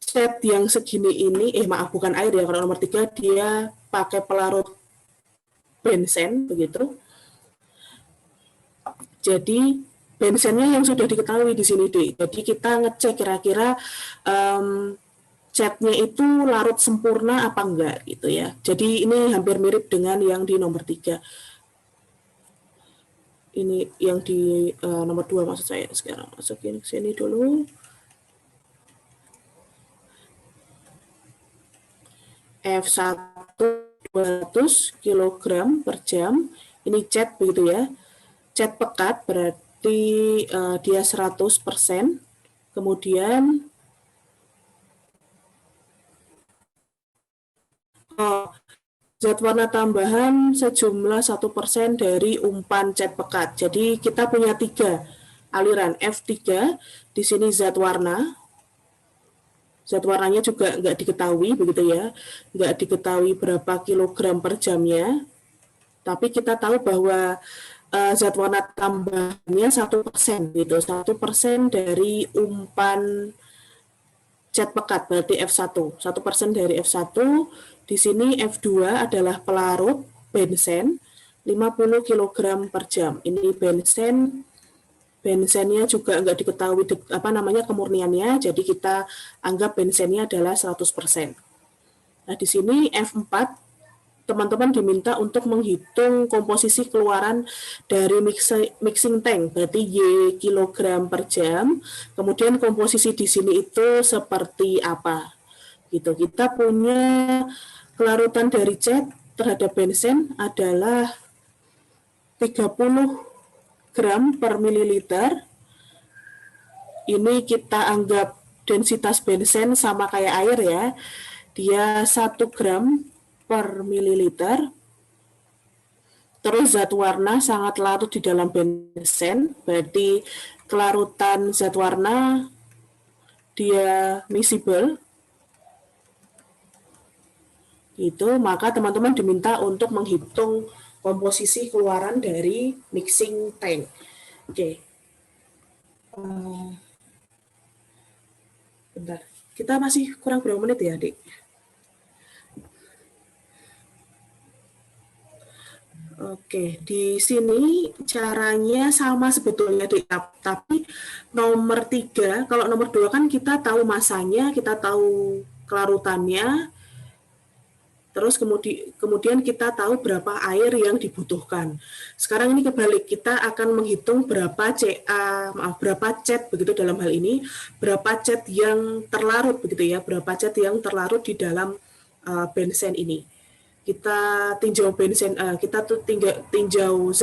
cat yang segini ini, maaf bukan air ya, kalau nomor 3 dia pakai pelarut bensen, begitu. Jadi bensennya yang sudah diketahui di sini deh. Jadi kita ngecek kira-kira catnya itu larut sempurna apa enggak gitu ya. Jadi ini hampir mirip dengan yang di nomor 3. Ini yang di nomor 2 maksud saya. Sekarang masukin ke sini dulu. F1 200 kg per jam. Ini cat begitu ya. Cat pekat berarti dia 100%. Kemudian zat warna tambahan sejumlah 1% dari umpan cat pekat. Jadi kita punya 3 aliran F3. Di sini zat warna. Zat warnanya juga nggak diketahui begitu ya. Nggak diketahui berapa kilogram per jamnya. Tapi kita tahu bahwa zat warna tambahnya 1% gitu, 1% dari umpan cat pekat berarti F1, 1% dari F1. Di sini F2 adalah pelarut bensen 50 kg per jam. Ini bensennya juga nggak diketahui kemurniannya, jadi kita anggap bensennya adalah 100%. Nah di sini F4 teman-teman diminta untuk menghitung komposisi keluaran dari mixing tank, berarti Y kilogram per jam. Kemudian komposisi di sini itu seperti apa? Gitu. Kita punya kelarutan dari cat terhadap bensen adalah 30 gram per mililiter. Ini kita anggap densitas bensen sama kayak air ya. Dia 1 gram per mililiter. Terus zat warna sangat larut di dalam bensen, berarti kelarutan zat warna dia miscible. Itu maka teman-teman diminta untuk menghitung komposisi keluaran dari mixing tank. Oke. Bentar. Kita masih kurang berapa menit ya, Adik? Oke, di sini caranya sama sebetulnya, tapi nomor 3, kalau nomor 2 kan kita tahu masanya, kita tahu kelarutannya, terus kemudian kita tahu berapa air yang dibutuhkan. Sekarang ini kebalik, kita akan menghitung berapa cat begitu dalam hal ini, berapa cat yang terlarut begitu ya, berapa cat yang terlarut di dalam bensen ini. Kita tinjau bensin, kita tuh tinjau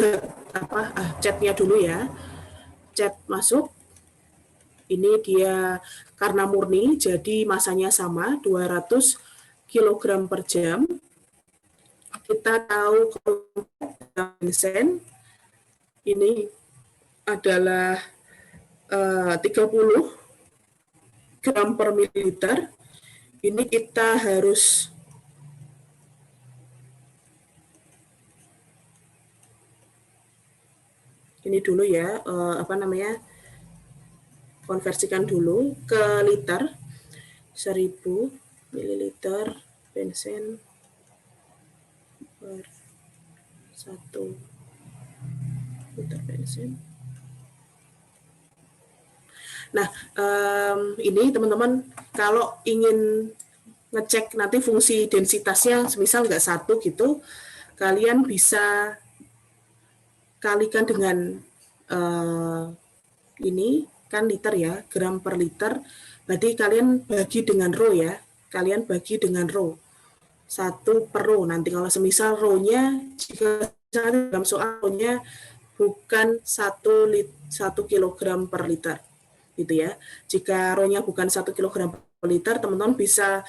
catnya dulu ya. Cat masuk, ini dia karena murni, jadi masanya sama, 200 kg per jam. Kita tahu kalau bensin ini adalah 30 gram per mililiter. Ini kita harus ini dulu ya, konversikan dulu ke liter, 1000 ml bensin per 1 liter bensin. Nah, ini teman-teman kalau ingin ngecek nanti fungsi densitasnya, semisal nggak 1 gitu, kalian bisa kalikan dengan ini kan liter ya, gram per liter, berarti kalian bagi dengan rho ya, kalian bagi dengan rho, 1 per rho. Nanti kalau semisal rho-nya, jika dalam soal rho-nya bukan 1 kilogram per liter, gitu ya. Jika rho-nya bukan 1 kilogram per liter, teman-teman bisa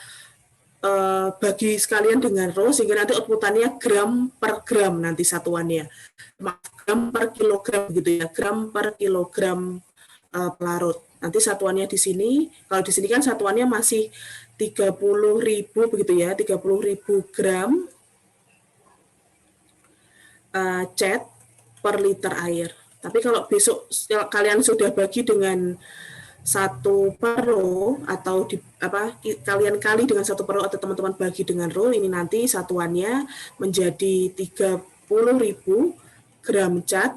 bagi sekalian dengan rho, sehingga nanti outputannya gram per gram nanti satuannya. Gram per kilogram gitu ya, gram per kilogram pelarut. Nanti satuannya di sini, kalau di sini kan satuannya masih 30.000 begitu ya, 30.000 gram cat per liter air. Tapi kalau besok kalian sudah bagi dengan satu per row atau kalian kali dengan satu per row atau teman-teman bagi dengan row, ini nanti satuannya menjadi 30.000 gram cat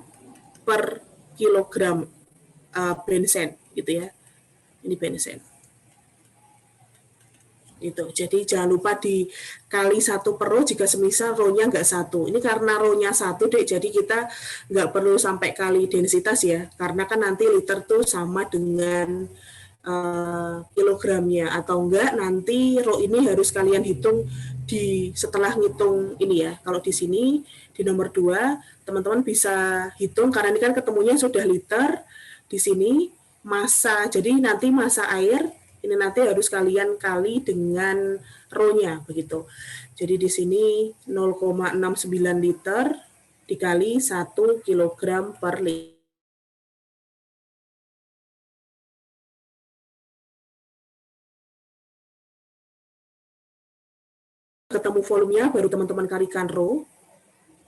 per kilogram bensen gitu ya. Ini bensen. Gitu. Jadi jangan lupa dikali satu per row jika semisal row-nya nggak satu. Ini karena row-nya satu, Dek, jadi kita nggak perlu sampai kali densitas ya, karena kan nanti liter tuh sama dengan kilogramnya, atau enggak nanti row ini harus kalian hitung setelah ngitung ini ya. Kalau di sini di nomor 2 teman-teman bisa hitung karena ini kan ketemunya sudah liter, di sini massa, jadi nanti massa air ini nanti harus kalian kali dengan row-nya begitu. Jadi di sini 0,69 liter dikali 1 kilogram per liter. Ketemu volumenya baru teman-teman kalikan row,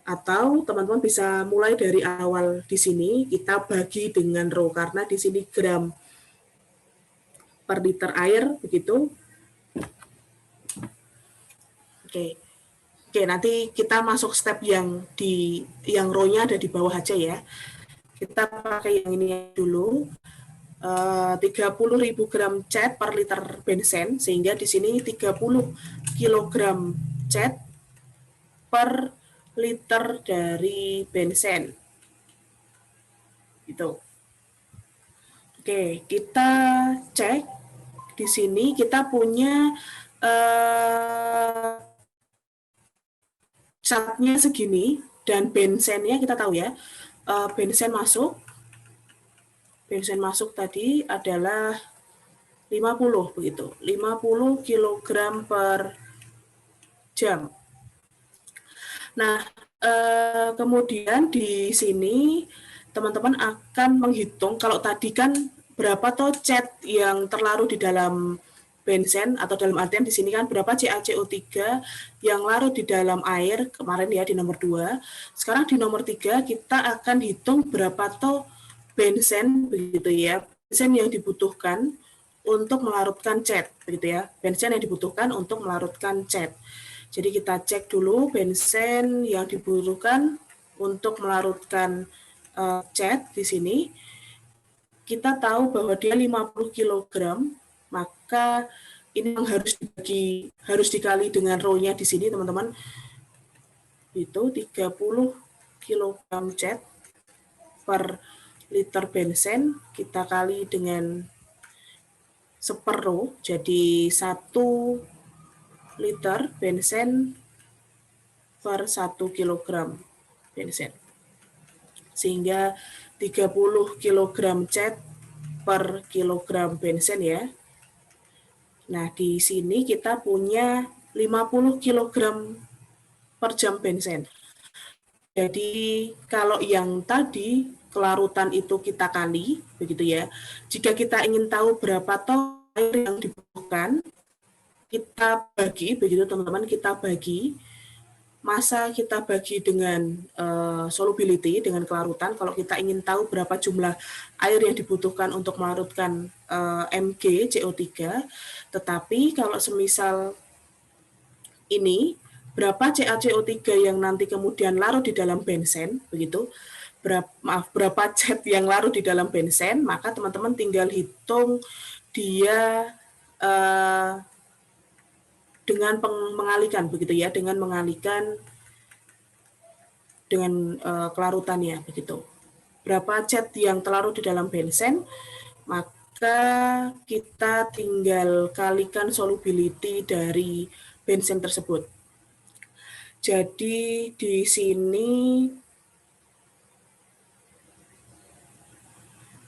atau teman-teman bisa mulai dari awal di sini kita bagi dengan row karena di sini gram per liter air begitu. Oke, nanti kita masuk step yang row-nya ada di bawah aja ya. Kita pakai yang ini dulu. 30.000 gram cat per liter bensen, sehingga di sini 30 kilogram cat per liter dari bensen. Gitu. Oke, kita cek. Di sini kita punya catnya segini dan bensennya kita tahu ya, bensen masuk tadi adalah 50 begitu, 50 kilogram per jam. Nah, kemudian di sini teman-teman akan menghitung kalau tadi kan berapa toh cat yang terlarut di dalam bensen, atau dalam artian di sini kan berapa CaCO3 yang larut di dalam air kemarin ya di nomor 2. Sekarang di nomor 3 kita akan hitung berapa toh bensen begitu ya. Bensen yang dibutuhkan untuk melarutkan cat begitu ya. Bensen yang dibutuhkan untuk melarutkan cat. Jadi kita cek dulu bensen yang dibutuhkan untuk melarutkan cat di sini. Kita tahu bahwa dia 50 kg, maka ini yang harus dikali dengan row-nya di sini, teman-teman. Itu 30 kg cat per liter bensen, kita kali dengan seper row, jadi 1 liter bensen per 1 kg bensen. Sehingga 30 kg cat per kilogram bensen ya. Nah, di sini kita punya 50 kg per jam bensen. Jadi, kalau yang tadi kelarutan itu kita kali, begitu ya. Jika kita ingin tahu berapa toh air yang dibutuhkan, kita bagi, begitu teman-teman, kita bagi. Masa kita bagi dengan solubility, dengan kelarutan. Kalau kita ingin tahu berapa jumlah air yang dibutuhkan untuk melarutkan mg CO3, tetapi kalau semisal ini berapa CaCO3 yang nanti kemudian larut di dalam bensen, begitu, berapa cat yang larut di dalam bensen, maka teman-teman tinggal hitung dia dengan mengalihkan begitu ya, dengan mengalihkan dengan kelarutannya begitu. Berapa cat yang terlarut di dalam bensen, maka kita tinggal kalikan solubility dari bensen tersebut. Jadi di sini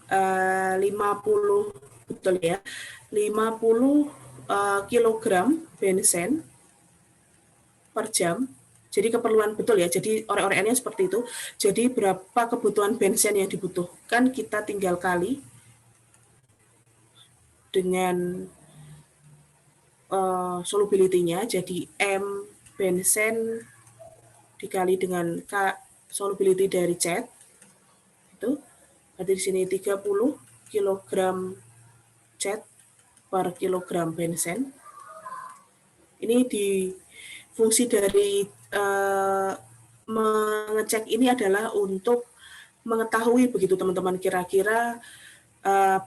50 betul ya, 50 kilogram bensen per jam. Jadi keperluan betul ya. Jadi orek-orekannya seperti itu. Jadi berapa kebutuhan bensen yang dibutuhkan kita tinggal kali dengan solubility-nya, jadi M benzen dikali dengan K solubility dari cat, itu berarti di sini 30 kg cat per kilogram benzen. Ini di fungsi dari mengecek ini adalah untuk mengetahui begitu teman-teman kira-kira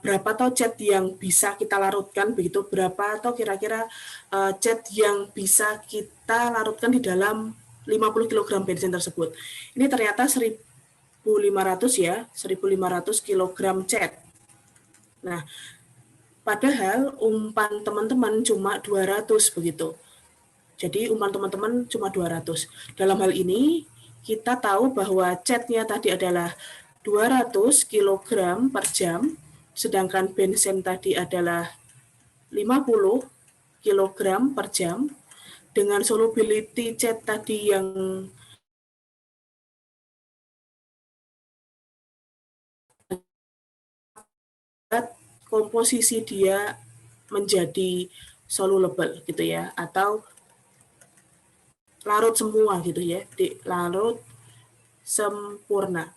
berapa atau cat yang bisa kita larutkan begitu, berapa atau kira-kira cat yang bisa kita larutkan di dalam 50 kg bensin tersebut. Ini ternyata 1.500 ya, 1.500 kg cat. Nah, padahal umpan teman-teman cuma 200 begitu. Jadi umpan teman-teman cuma 200. Dalam hal ini kita tahu bahwa catnya tadi adalah 200 kg per jam, sedangkan bensin tadi adalah 50 kg per jam, dengan solubility cat tadi yang komposisi dia menjadi soluble gitu ya, atau larut semua gitu ya, larut sempurna.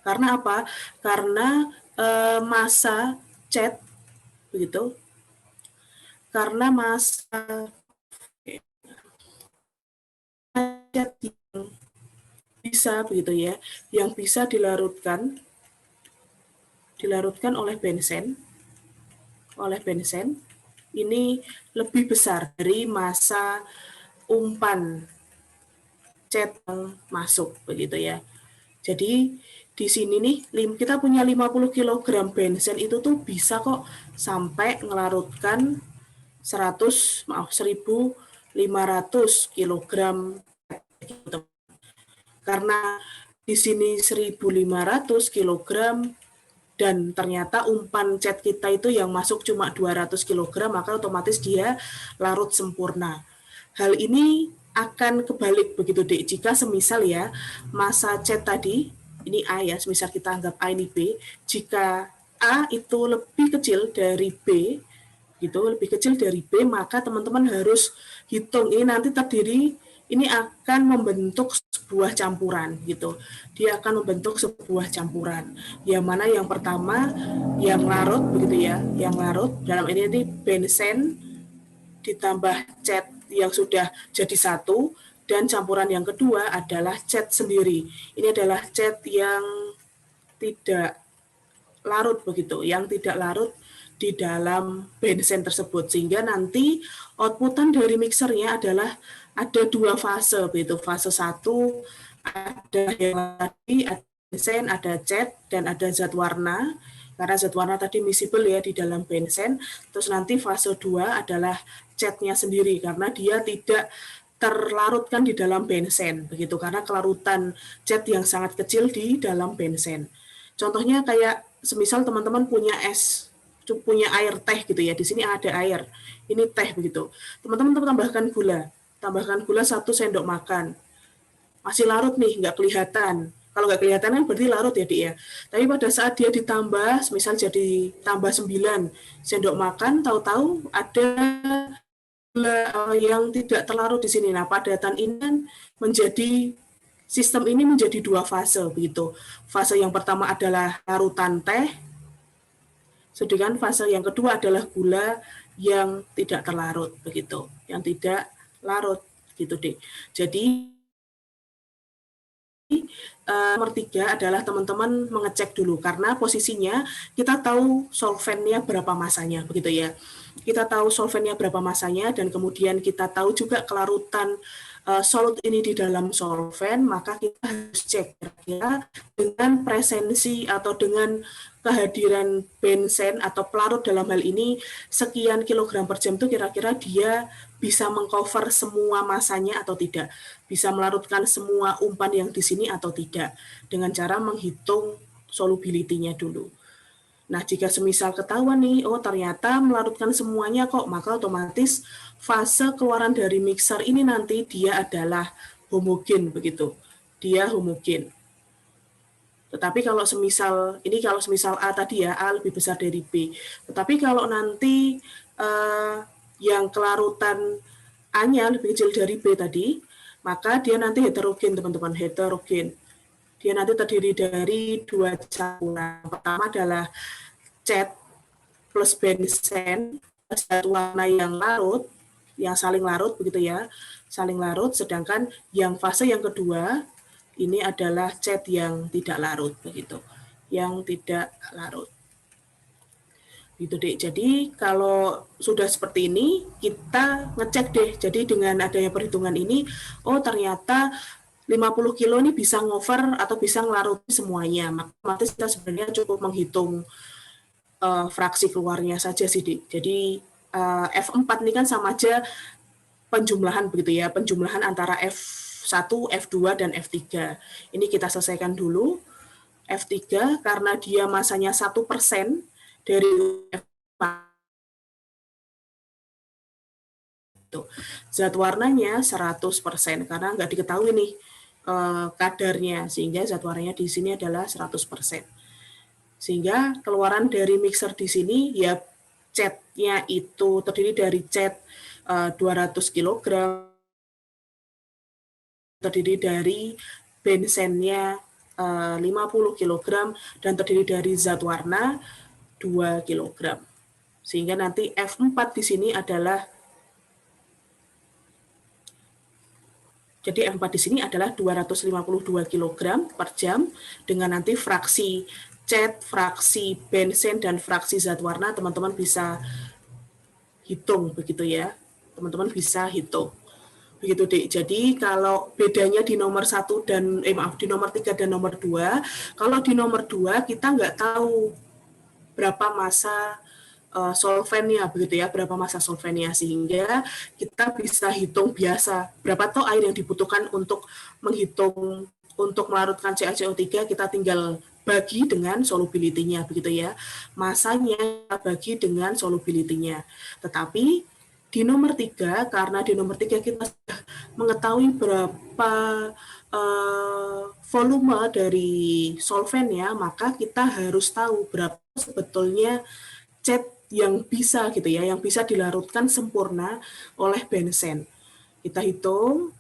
Karena apa? Karena massa cat begitu. Karena massa cat yang bisa begitu ya, yang bisa dilarutkan oleh benzen ini lebih besar dari massa umpan cat yang masuk begitu ya. Jadi di sini nih kita punya 50 kg benzen itu tuh bisa kok sampai ngelarutkan 1.500 kg. Karena di sini 1.500 kg dan ternyata umpan cat kita itu yang masuk cuma 200 kg, maka otomatis dia larut sempurna. Hal ini akan kebalik begitu Dek, jika semisal ya massa cat tadi, ini A ya, semisal kita anggap A ini B, jika A itu lebih kecil dari B, gitu, lebih kecil dari B, maka teman-teman harus hitung, ini nanti terdiri, ini akan membentuk sebuah campuran gitu. Dia akan membentuk sebuah campuran. Yang mana yang pertama yang larut begitu ya, yang larut dalam ini benzen ditambah cat yang sudah jadi satu, dan campuran yang kedua adalah cat sendiri. Ini adalah cat yang tidak larut begitu, yang tidak larut di dalam benzen tersebut, sehingga nanti outputan dari mixernya adalah ada dua fase begitu. Fase 1 ada yang tadi ada benzen, ada cat, dan ada zat warna. Karena zat warna tadi miscible ya di dalam benzen. Terus nanti fase 2 adalah catnya sendiri karena dia tidak terlarutkan di dalam benzen begitu, karena kelarutan cat yang sangat kecil di dalam benzen. Contohnya kayak semisal teman-teman punya air teh gitu ya, di sini ada air, ini teh begitu. Teman-teman tambahkan gula 1 sendok makan. Masih larut nih, nggak kelihatan. Kalau nggak kelihatan kan berarti larut ya, Dik ya. Tapi pada saat dia ditambah, misal jadi tambah 9 sendok makan, tahu-tahu ada gula yang tidak terlarut di sini. Nah, padatan ini kan sistem ini menjadi dua fase begitu. Fase yang pertama adalah larutan teh, sedangkan fase yang kedua adalah gula yang tidak terlarut begitu, yang tidak larut gitu deh. Jadi nomor 3 adalah teman-teman mengecek dulu, karena posisinya kita tahu solvennya berapa masanya begitu ya. Kita tahu solvennya berapa masanya, dan kemudian kita tahu juga kelarutan solut ini di dalam solven, maka kita harus cek kira-kira dengan presensi atau dengan kehadiran benzen atau pelarut dalam hal ini sekian kilogram per jam itu kira-kira dia bisa mengcover semua masanya atau tidak, bisa melarutkan semua umpan yang di sini atau tidak, dengan cara menghitung solubility-nya dulu. Nah, jika semisal ketahuan nih, oh ternyata melarutkan semuanya kok, maka otomatis fase keluaran dari mixer ini nanti dia adalah homogen begitu. Dia homogen. Tetapi kalau semisal A tadi ya, A lebih besar dari B. Tetapi kalau nanti yang kelarutan A-nya lebih kecil dari B tadi, maka dia nanti heterogen, teman-teman, heterogen. Dia nanti terdiri dari dua campuran. Pertama adalah cat plus bensen, satu warna yang larut, yang saling larut begitu ya, saling larut. Sedangkan yang fase yang kedua ini adalah cat yang tidak larut begitu, yang tidak larut. Gitu deh. Jadi kalau sudah seperti ini kita ngecek deh. Jadi dengan adanya perhitungan ini, oh ternyata 50 kilo ini bisa ngover atau bisa ngelaruti semuanya. Maka kita sebenarnya cukup menghitung fraksi keluarnya saja sih, Dik. Jadi F4 ini kan sama aja penjumlahan begitu ya, penjumlahan antara F1, F2, dan F3. Ini kita selesaikan dulu. F3 karena dia masanya 1% dari F4. Zat warnanya 100% karena nggak diketahui nih kadarnya, sehingga zat warnanya di sini adalah 100%. Sehingga keluaran dari mixer di sini ya catnya itu terdiri dari cat 200 kg, terdiri dari bensennya 50 kg, dan terdiri dari zat warna 2 kg. Sehingga nanti F4 di sini adalah, jadi F4 di sini adalah 252 kg per jam, dengan nanti fraksi cat, fraksi bensen, dan fraksi zat warna teman-teman bisa hitung begitu ya. Teman-teman bisa hitung. Begitu, Dek. Jadi kalau bedanya di nomor 1 dan di nomor 3 dan nomor 2, kalau di nomor 2 kita nggak tahu berapa massa solvennya begitu ya, berapa massa solvennya, sehingga kita bisa hitung biasa berapa toh air yang dibutuhkan untuk menghitung untuk melarutkan CaCO3, kita tinggal bagi dengan solubility-nya begitu ya. Masanya bagi dengan solubility-nya. Tetapi di nomor 3, karena di nomor 3 kita sudah mengetahui berapa volume dari solvennya, maka kita harus tahu berapa sebetulnya cat yang bisa gitu ya, yang bisa dilarutkan sempurna oleh bensen. Kita hitung,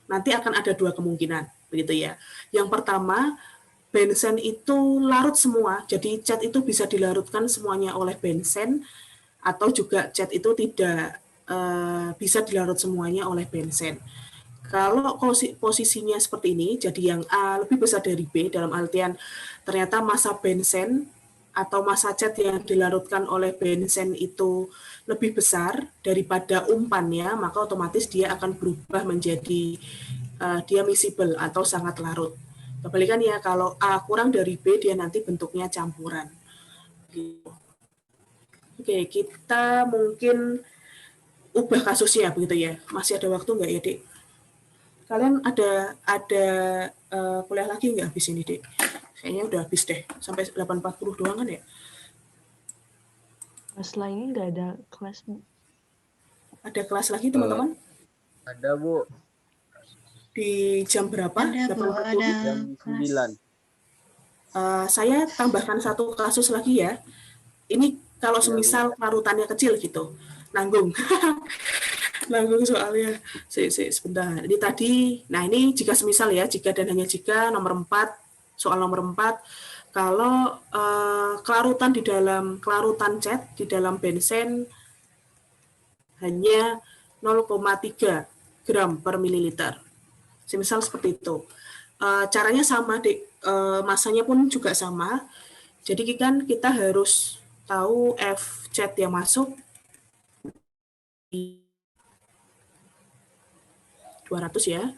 nanti akan ada dua kemungkinan, begitu ya. Yang pertama, bensen itu larut semua, jadi cat itu bisa dilarutkan semuanya oleh bensen, atau juga cat itu tidak bisa dilarut semuanya oleh bensen. Kalau posisinya seperti ini, jadi yang A lebih besar dari B, dalam artian ternyata massa bensen atau massa cat yang dilarutkan oleh bensen itu lebih besar daripada umpannya, maka otomatis dia akan berubah menjadi dia miscible atau sangat larut. Kebalikannya, kalau A kurang dari B, dia nanti bentuknya campuran. Oke, kita mungkin ubah kasusnya begitu ya. Masih ada waktu nggak ya, Dek? Kalian ada kuliah lagi nggak habis ini, Dek? Kayaknya udah habis deh, sampai 8.40 doang kan ya? Setelah ini nggak ada kelas, Bu. Ada kelas lagi, teman-teman? Ada, Bu. Di jam berapa? Ada, Bu, ada Jam 9. Saya tambahkan satu kasus lagi ya. Ini kalau semisal larutannya kecil gitu, nanggung. Nanggung soalnya. Sebentar. Ini tadi, nah ini jika semisal ya, jika dan hanya jika nomor 4, soal nomor 4, kalau kelarutan cat di dalam bensen hanya 0,3 gram per mililiter. Semisal seperti itu. Caranya sama, Dek. Masanya pun juga sama. Jadi kan kita harus tahu F cat yang masuk 200 ya.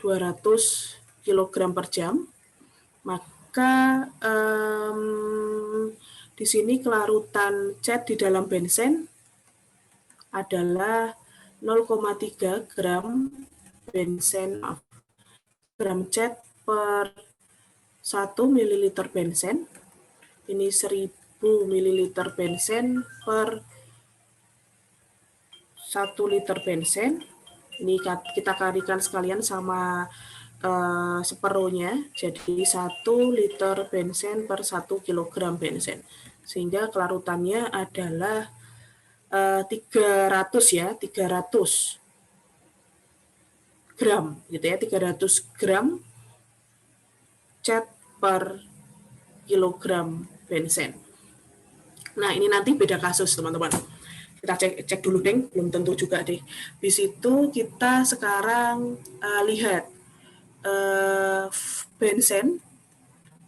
200 kg per jam. Maka di sini kelarutan cat di dalam bensen adalah 0,3 gram gram cat per 1 ml bensen. Ini 1000 ml bensen per 1 liter bensen. Ini kita kalikan sekalian sama separuhnya, jadi 1 liter bensin per 1 kilogram bensin. Sehingga kelarutannya adalah 300 ya, 300 gram gitu ya, 300 gram cat per kilogram bensin. Nah, ini nanti beda kasus, teman-teman. Kita cek dulu, Deng, belum tentu juga deh. Di situ kita sekarang lihat bensin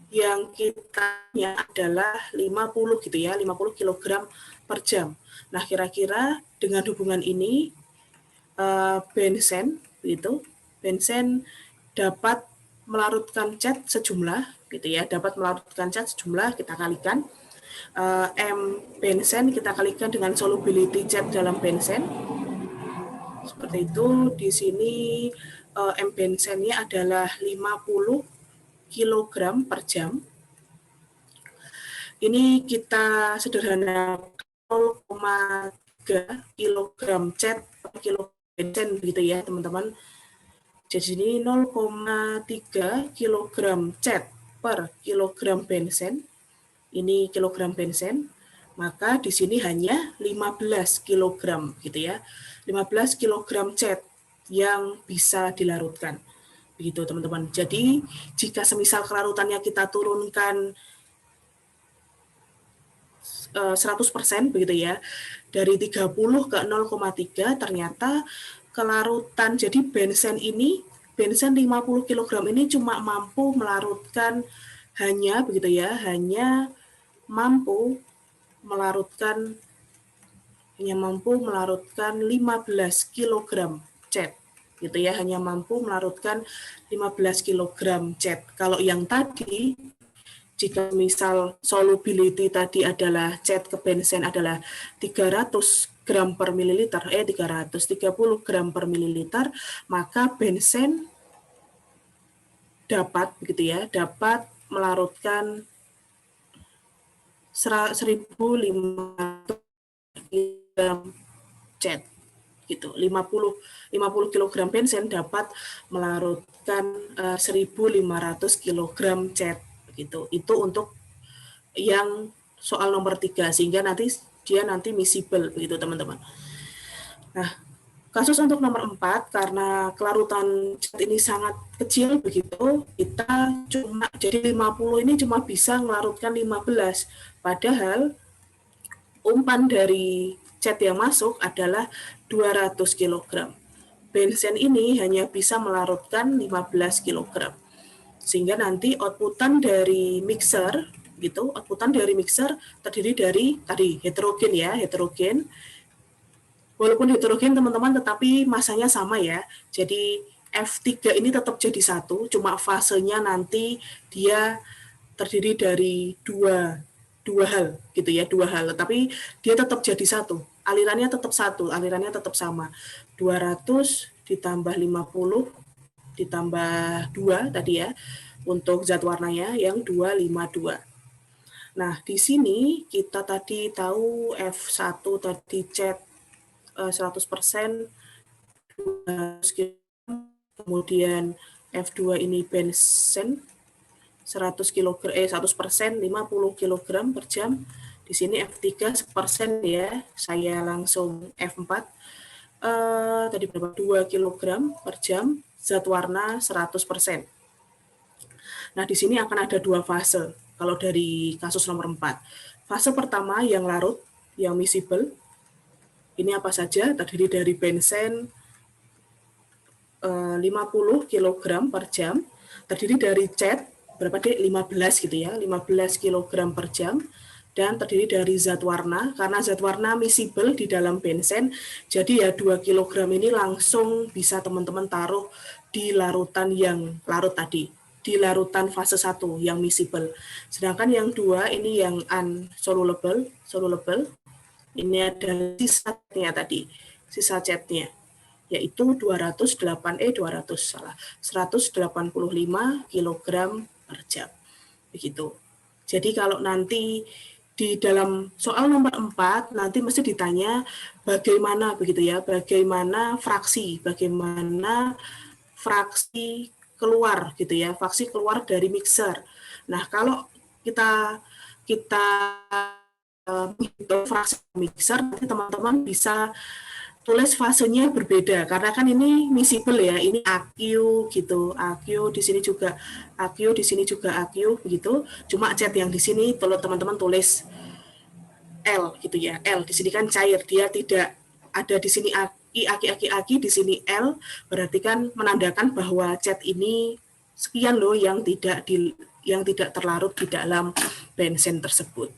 yang kita adalah 50 gitu ya, 50 kg per jam. Nah, kira-kira dengan hubungan ini bensin dapat melarutkan cat sejumlah gitu ya, dapat melarutkan cat sejumlah, kita kalikan M bensin kita kalikan dengan solubility cat dalam bensin. Seperti itu. Di sini M bensinnya adalah 50 kg per jam. Ini kita sederhana 0,3 kg cat per kilo bensin gitu ya, teman-teman. Jadi ini 0,3 kg cat per kilogram bensin. Ini kilogram bensin, maka di sini hanya 15 kg gitu ya. 15 kg cat yang bisa dilarutkan. Begitu, teman-teman. Jadi, jika semisal kelarutannya kita turunkan 100% begitu ya, dari 30 ke 0,3, ternyata kelarutan, jadi bensin 50 kg ini cuma mampu melarutkan hanya begitu ya, hanya mampu melarutkan 15 kg cat gitu ya, hanya mampu melarutkan 15 kg cat. Kalau yang tadi, jika misal solubility tadi adalah cat ke bensin adalah 300 gram per mililiter, 330 gram per mililiter, maka bensin dapat begitu ya, dapat melarutkan 1.500 kg cat gitu. 50 kg bensin dapat melarutkan 1.500 kg cat gitu. Itu untuk yang soal nomor 3, sehingga dia nanti miscible begitu, teman-teman. Nah, kasus untuk nomor 4, karena kelarutan cat ini sangat kecil begitu, kita jadi 50 ini cuma bisa melarutkan 15, padahal umpan dari cat yang masuk adalah 200 kg. Bensin ini hanya bisa melarutkan 15 kg. Sehingga nanti outputan dari mixer gitu, terdiri dari tadi heterogen ya, heterogen. Walaupun heterogen, teman-teman, tetapi masanya sama ya. Jadi F3 ini tetap jadi 1, cuma fasenya nanti dia terdiri dari dua hal gitu ya, 2 hal, tapi dia tetap jadi 1. Alirannya tetap 1, alirannya tetap sama. 200 ditambah 50 ditambah 2 tadi ya, untuk zat warnanya yang 252. Nah, di sini kita tadi tahu F1 tadi cat 100%, kemudian F2 ini bensin 100%, 50 kg per jam. Di sini F3 1% ya, saya langsung F4. Tadi berapa? 2 kg per jam, zat warna 100%. Nah, di sini akan ada 2 fase, kalau dari kasus nomor 4. Fase pertama yang larut, yang miscible, ini apa saja? Terdiri dari bensin 50 kg per jam, terdiri dari cat, berapa deh? 15 gitu ya, 15 kg per jam, dan terdiri dari zat warna, karena zat warna miscible di dalam bensin, jadi ya 2 kg ini langsung bisa teman-teman taruh di larutan yang larut tadi, di larutan fase 1 yang miscible. Sedangkan yang 2 ini yang unsoluble, ini ada sisa catnya tadi, sisa catnya, yaitu 185 kg per jam. Begitu. Jadi kalau nanti di dalam soal nomor 4 nanti mesti ditanya bagaimana begitu ya, bagaimana fraksi keluar gitu ya, faksi keluar dari mixer. Nah, kalau kita menghitung fraksi mixer, nanti teman-teman bisa tulis fasenya berbeda karena kan ini miscible ya, ini AQ gitu, AQ di sini juga AQ, di sini juga AQ begitu. Cuma cat yang di sini kalau teman-teman tulis L gitu ya, L di sini kan cair, dia tidak ada di sini aki, di sini L, berarti kan menandakan bahwa cat ini sekian loh yang tidak terlarut di dalam bensin tersebut.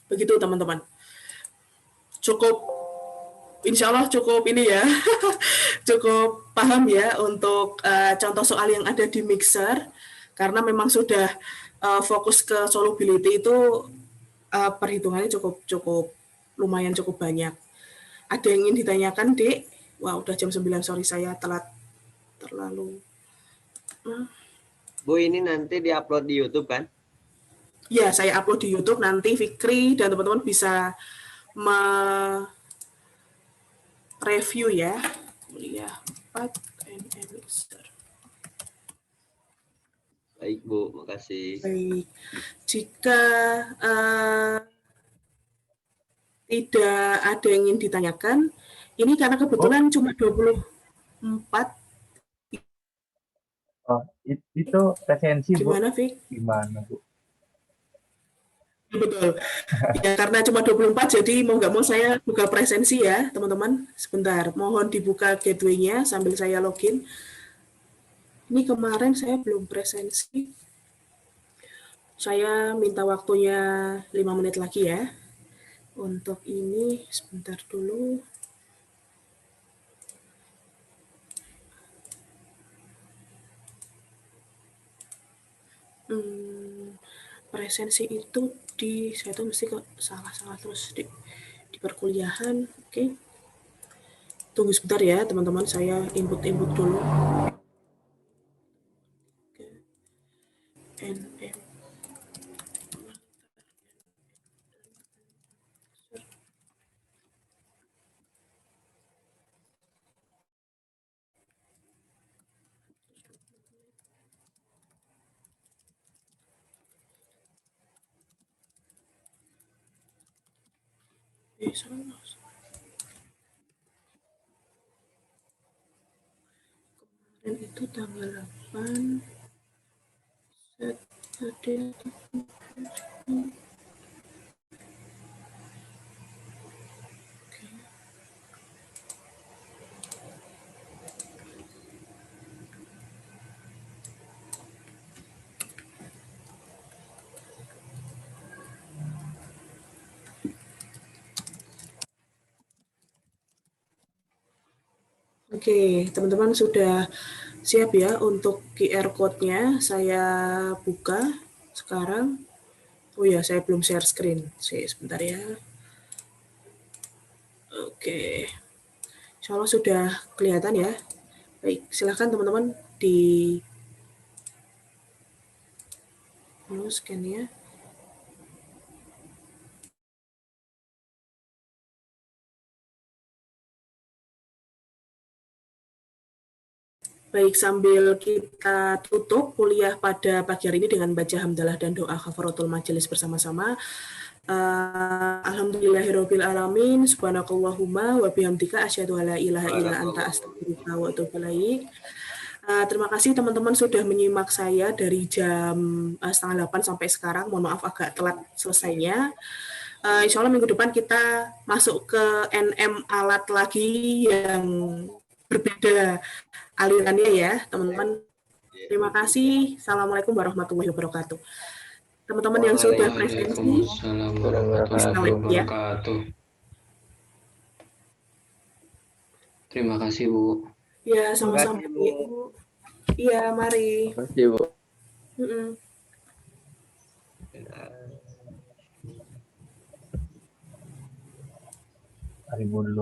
Begitu teman-teman. Cukup Insya Allah cukup ini ya, cukup paham ya untuk contoh soal yang ada di mixer, karena memang sudah fokus ke solubility itu perhitungannya cukup lumayan cukup banyak. Ada yang ingin ditanyakan, Dek? Wah, udah jam 9, sorry saya telat terlalu. Bu, ini nanti diupload di YouTube kan? Ya, saya upload di YouTube, nanti Fikri dan teman-teman bisa review ya. Kuliah 4 NM Mixer. Baik, Bu. Makasih. Baik. Jika tidak ada yang ingin ditanyakan, ini karena kebetulan cuma 24. Oh, itu presensi, Bu. Gimana, Fik? Gimana, Bu? Betul. Ya, karena cuma 24, jadi mau nggak mau saya buka presensi ya, teman-teman. Sebentar, mohon dibuka gateway-nya sambil saya login. Ini kemarin saya belum presensi. Saya minta waktunya 5 menit lagi ya. Untuk ini, sebentar dulu. Presensi itu saya tuh mesti salah terus di perkuliahan. Oke. Tunggu sebentar ya teman-teman, saya input dulu. NM. Kemarin itu tanggal 8 set ada. Oke, teman-teman sudah siap ya untuk QR code-nya. Saya buka sekarang. Oh ya, saya belum share screen. Sebentar ya. Oke. Insya Allah sudah kelihatan ya. Baik, silakan teman-teman di scan ya. Baik, sambil kita tutup kuliah pada pagi hari ini dengan baca hamdalah dan doa kafaratul majelis bersama-sama. Alhamdulillahirabbil alamin, subhanakallahumma wa bihamdika asyhadu alla ilaha illa anta astaghfiruka wa atubu ilaik. Terima kasih teman-teman sudah menyimak saya dari jam 7:30 sampai sekarang. Mohon maaf agak telat selesainya. Insya Allah minggu depan kita masuk ke NM alat lagi yang berbeda alirannya ya, teman-teman. Terima kasih. Assalamualaikum warahmatullahi wabarakatuh. Teman-teman yang sudah presensi, Waalaikumsalam warahmatullahi wabarakatuh. Terima kasih, Bu. Ya, sama-sama, Bu. Iya, mari. Terima kasih, Bu. 2002.